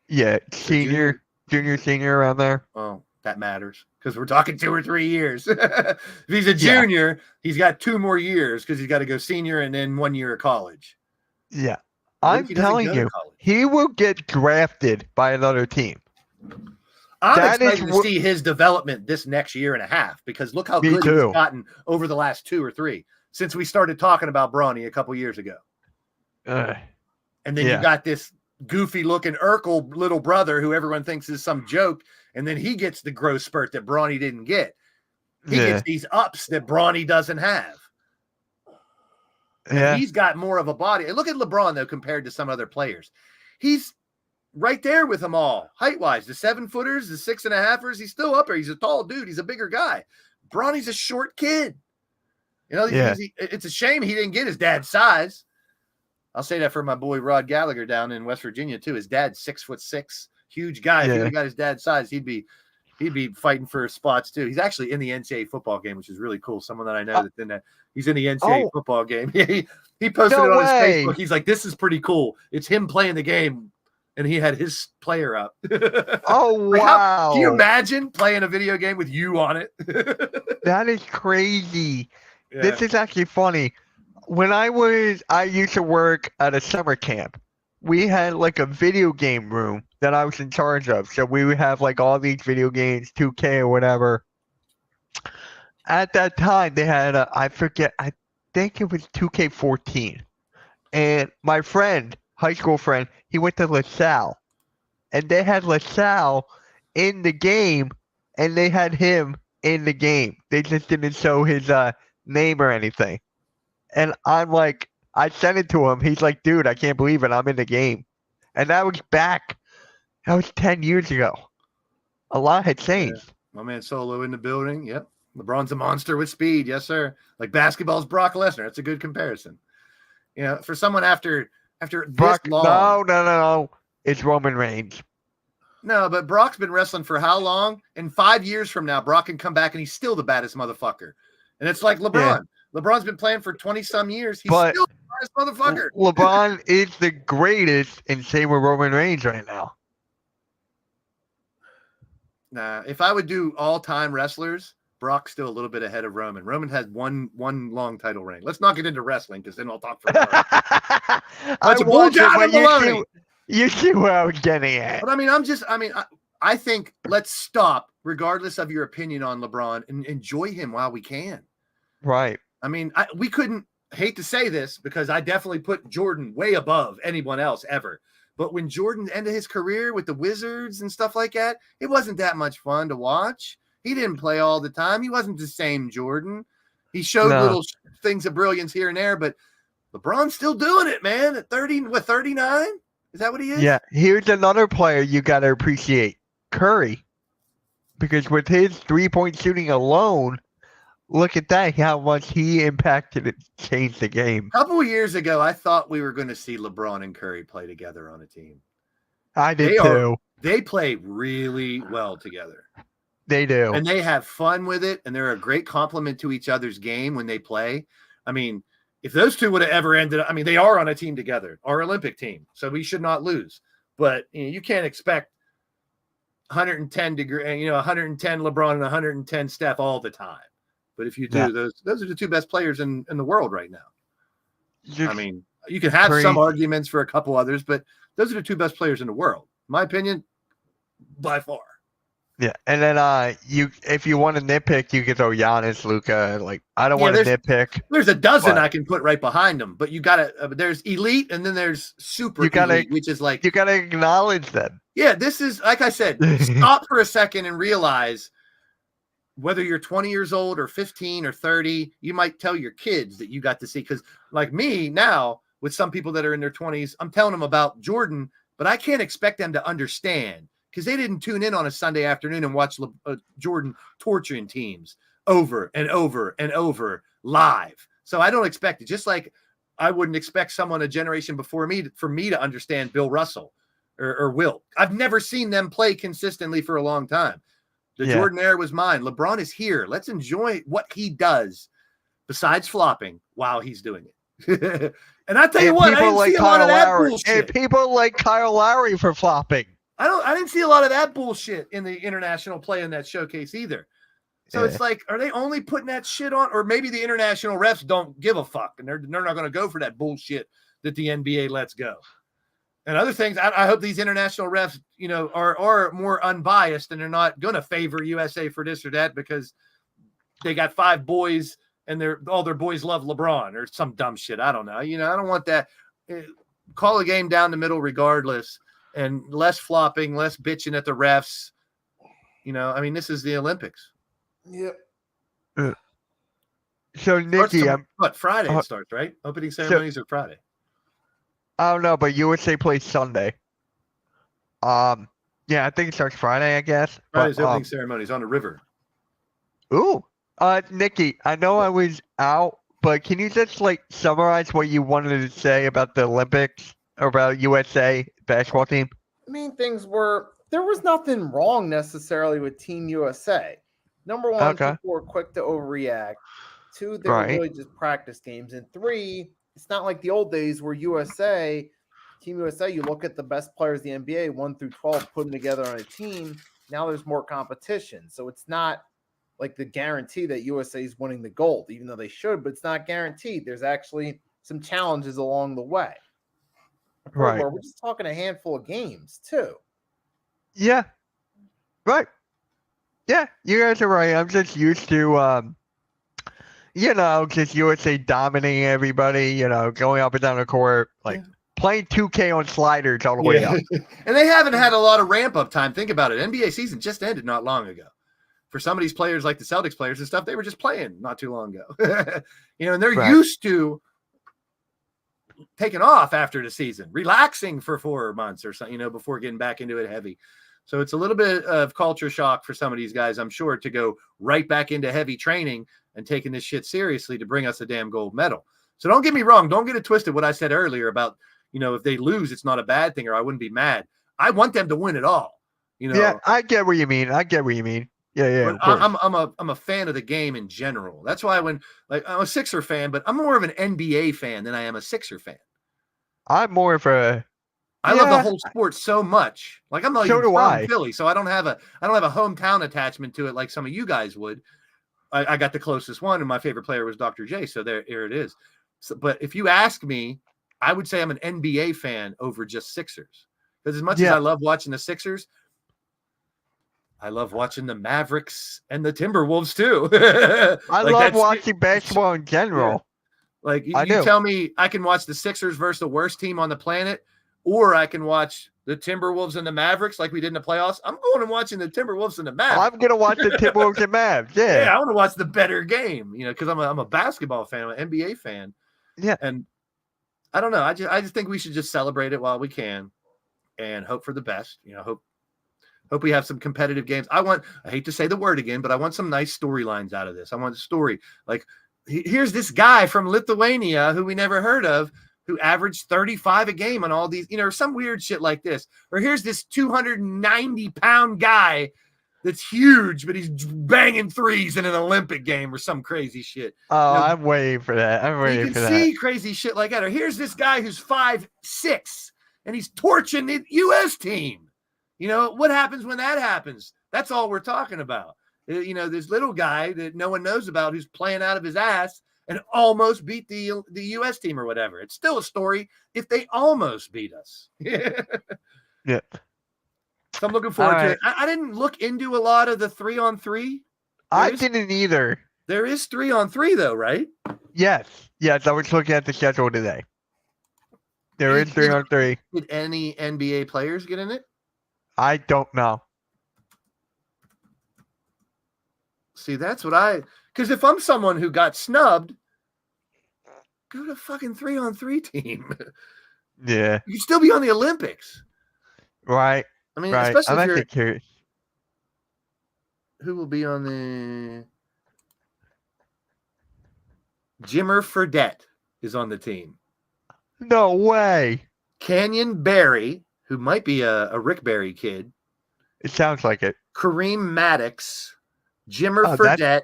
Yeah, senior around there. Well, that matters because we're talking 2 or 3 years. If he's a junior, he's got 2 more years because he's got to go senior and then 1 year of college. Yeah. I'm telling you, he will get drafted by another team. I'm excited to see his development this next year and a half because look how good he's gotten over the last 2 or 3 since we started talking about Bronny a couple years ago. And then you got this goofy looking Urkel little brother who everyone thinks is some joke. And then he gets the growth spurt that Bronny didn't get. He gets these ups that Bronny doesn't have. And he's got more of a body. And look at LeBron, though, compared to some other players. He's right there with them all, height-wise. The 7-footers, the 6.5ers, he's still up there. He's a tall dude. He's a bigger guy. Bronny's a short kid. It's a shame he didn't get his dad's size. I'll say that for my boy Rod Gallagher down in West Virginia, too. His dad's 6'6", huge guy. If he would got his dad's size, he'd be fighting for spots, too. He's actually in the NCAA football game, which is really cool. Someone that I know that's in that. He's in the NCAA football game. He posted it on his Facebook. He's like, this is pretty cool. It's him playing the game, and he had his player up. Oh, wow. Can you imagine playing a video game with you on it? That is crazy. Yeah. This is actually funny. When I used to work at a summer camp. We had like a video game room that I was in charge of. So we would have like all these video games, 2K or whatever. At that time, they had I think it was 2K14. And my friend, high school friend, he went to LaSalle. And they had LaSalle in the game, and they had him in the game. They just didn't show his name or anything. And I'm like, I sent it to him. He's like, dude, I can't believe it. I'm in the game. And that was 10 years ago. A lot had changed. My man Solo in the building. Yep. LeBron's a monster with speed. Yes, sir. Like basketball's Brock Lesnar. That's a good comparison. You know, for someone after Brock, this long. No. It's Roman Reigns. No, but Brock's been wrestling for how long? And 5 years from now, Brock can come back and he's still the baddest motherfucker. And it's like LeBron. Yeah. LeBron's been playing for 20-some years. He's But still the baddest motherfucker. LeBron is the greatest, and same with Roman Reigns right now. Nah, if I would do all-time wrestlers, Brock's still a little bit ahead of Roman. Roman has one long title reign. Let's not get into wrestling because then I'll talk for hours. I That's a want it, bullshit but and baloney. you see where I was getting at. But I mean, I think let's stop, regardless of your opinion on LeBron, and enjoy him while we can. Right. I mean, we couldn't hate to say this because I definitely put Jordan way above anyone else ever. But when Jordan ended his career with the Wizards and stuff like that, it wasn't that much fun to watch. He didn't play all the time. He wasn't the same Jordan. He showed little things of brilliance here and there, but LeBron's still doing it, man. At 39? Is that what he is? Yeah. Here's another player you got to appreciate, Curry. Because with his 3-point shooting alone, look at that, how much he impacted and changed the game. A couple of years ago, I thought we were going to see LeBron and Curry play together on a team. I did too. They play really well together. They do. And they have fun with it, and they're a great complement to each other's game when they play. I mean, if those two would have ever ended up, I mean, they are on a team together, our Olympic team, so we should not lose. But you can't expect 110 LeBron and 110 Steph all the time. But if you do, those are the two best players in the world right now. I mean, you can have some arguments for a couple others, but those are the two best players in the world. In my opinion, by far. Yeah, and then if you want to nitpick, you can throw Giannis, Luka. Like, I don't want to nitpick. There's a dozen I can put right behind them, but you gotta. There's elite, and then there's super elite, which is like you gotta acknowledge them. Yeah, this is like I said. Stop for a second and realize whether you're 20 years old or 15 or 30, you might tell your kids that you got to see. Because like me now, with some people that are in their 20s, I'm telling them about Jordan, but I can't expect them to understand. Because they didn't tune in on a Sunday afternoon and watch Jordan torturing teams over and over and over live. So I don't expect it. Just like I wouldn't expect someone a generation before me for me to understand Bill Russell or Wilt. I've never seen them play consistently for a long time. The Jordan era was mine. LeBron is here. Let's enjoy what he does besides flopping while he's doing it. And I tell you what, I didn't see a lot of that bullshit. And people like Kyle Lowry for flopping. I didn't see a lot of that bullshit in the international play in that showcase either. So it's like, are they only putting that shit on? Or maybe the international refs don't give a fuck and they're not going to go for that bullshit that the NBA lets go. And other things, I hope these international refs, are more unbiased and they're not going to favor USA for this or that because they got 5 boys and all their boys love LeBron or some dumb shit. I don't know. I don't want that. Call a game down the middle regardless. And less flopping, less bitching at the refs. This is the Olympics. Yep. So, Nikki, Friday it starts, right? Opening ceremonies are Friday. I don't know, but USA plays Sunday. Yeah, I think it starts Friday, I guess. Friday's opening ceremonies on the river. Ooh. Nikki, I know I was out, but can you just, summarize what you wanted to say about the Olympics? About USA basketball team? Main things were there was nothing wrong necessarily with Team USA. Number one, people were quick to overreact. 2, they were really just practice games. And 3, it's not like the old days where Team USA, you look at the best players in the NBA, 1 through 12, put them together on a team. Now there's more competition. So it's not like the guarantee that USA is winning the gold, even though they should, but it's not guaranteed. There's actually some challenges along the way. Right. We're just talking a handful of games, too. Yeah. Right. Yeah, you guys are right. I'm just used to, just USA dominating everybody, going up and down the court, playing 2K on sliders all the way up. And they haven't had a lot of ramp up time. Think about it. NBA season just ended not long ago. For some of these players, like the Celtics players and stuff, they were just playing not too long ago. And they're Right. used to taking off after the season, relaxing for 4 months or something, before getting back into it heavy. So it's a little bit of culture shock for some of these guys, I'm sure, to go right back into heavy training and taking this shit seriously to bring us a damn gold medal. So don't get me wrong. Don't get it twisted what I said earlier about, if they lose, it's not a bad thing, or I wouldn't be mad. I want them to win it all. Yeah, I get what you mean. Yeah. But Of course. I'm a fan of the game in general. That's why I'm a Sixer fan, but I'm more of an NBA fan than I am a Sixer fan. I'm more of a. I love the Yeah. whole sport so much. Like I'm not So even do from I. Philly, so I don't have a hometown attachment to it like some of you guys would. I got the closest one, and my favorite player was Dr. J. So here it is. So, but if you ask me, I would say I'm an NBA fan over just Sixers. Because as much as Yeah. I love watching the Sixers, I love watching the Mavericks and the Timberwolves too. I love watching basketball in general. Like I you do. tell me I can watch the Sixers versus the worst team on the planet, or I can watch the Timberwolves and the Mavericks like we did in the playoffs. I'm going and watching the Timberwolves and the Mavericks. I'm gonna watch the Timberwolves and Mavs. Yeah, Yeah. I want to watch the better game, because I'm a basketball fan, I'm an NBA fan. Yeah. And I don't know. I just think we should just celebrate it while we can and hope for the best. Hope we have some competitive games. I hate to say the word again, but I want some nice storylines out of this. I want a story. Like, here's this guy from Lithuania who we never heard of, who averaged 35 a game on all these, some weird shit like this. Or here's this 290-pound guy that's huge, but he's banging threes in an Olympic game or some crazy shit. Oh, No. I'm waiting for that. I'm You waiting can for see that. crazy shit like that. Or here's this guy who's 5'6", and he's torching the U.S. team. What happens when that happens? That's all we're talking about. This little guy that no one knows about who's playing out of his ass and almost beat the U.S. team or whatever. It's still a story if they almost beat us. Yeah. So I'm looking forward All to right. it. I didn't look into a lot of the 3-on-3. I is- didn't either. There is 3-on-3 though, right? Yes. I was looking at the schedule today. There is 3-on-3. Did any NBA players get in it? I don't know. See, that's what because if I'm someone who got snubbed, go to fucking 3-on-3 team. Yeah. You can still be on the Olympics. Right. I mean, Right. especially I'm if actually you're curious. who will be on the Jimmer Fredette is on the team. No way. Canyon Barry, who might be a Rick Barry kid. It sounds like it. Kareem Maddox, Jimmer Oh, Fredette,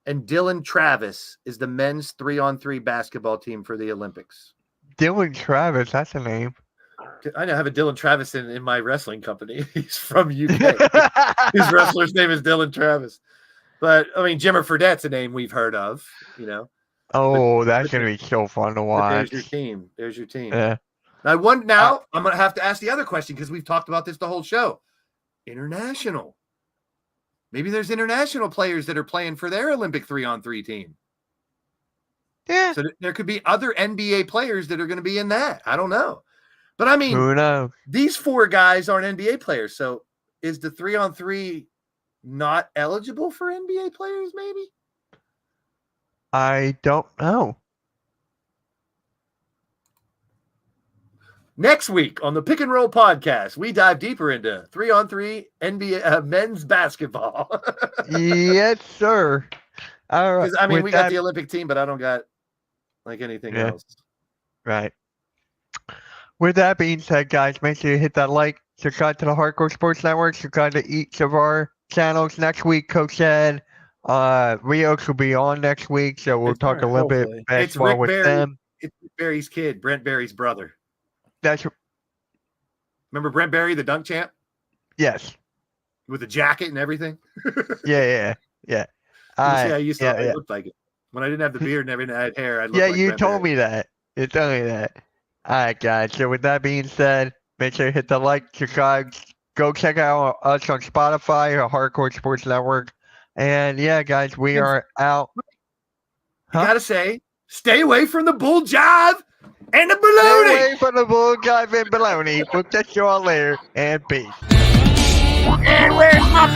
and Dylan Travis is the men's 3-on-3 basketball team for the Olympics. Dylan Travis, that's a name. I have a Dylan Travis in my wrestling company. He's from UK. His wrestler's name is Dylan Travis. But, I mean, Jimmer Fredette's a name we've heard of, Oh, that's gonna be so fun to But watch. there's your team. Yeah. Now, I'm going to have to ask the other question because we've talked about this the whole show. International. Maybe there's international players that are playing for their Olympic 3-on-3 team. Yeah. So there could be other NBA players that are going to be in that. I don't know. But I mean, Who knows? these 4 guys aren't NBA players. So is the 3-on-3 not eligible for NBA players, maybe? I don't know. Next week on the Pick and Roll podcast, we dive deeper into 3-on-3 NBA men's basketball. Yes, sir. All right. 'Cause, I mean, with we got that- the Olympic team, but I don't got like anything Yeah. else. Right. With that being said, guys, make sure you hit that like, subscribe to the Hardcore Sports Network, subscribe to each of our channels. Next week, Coach said, Rios will be on next week, so we'll That's talk right, a little bit hopefully. basketball Rick with Barry. them. It's Barry's kid, Brent Barry's brother. That's Remember Brent Barry, the dunk champ, yes. with the jacket and everything? Yeah. Yeah, I used to. I looked like it when I didn't have the beard and everything. I had hair. I looked Yeah, like you Brent told Barry. me that. You told me that. All right, guys. So with that being said, make sure you hit the like, subscribe, go check out us on Spotify or Hardcore Sports Network. And yeah, guys, we Yes. are out. You Huh? gotta say, stay away from the bull jive And the Stay baloney. away from the bull guys and baloney. We'll catch you all later, and peace. And where's my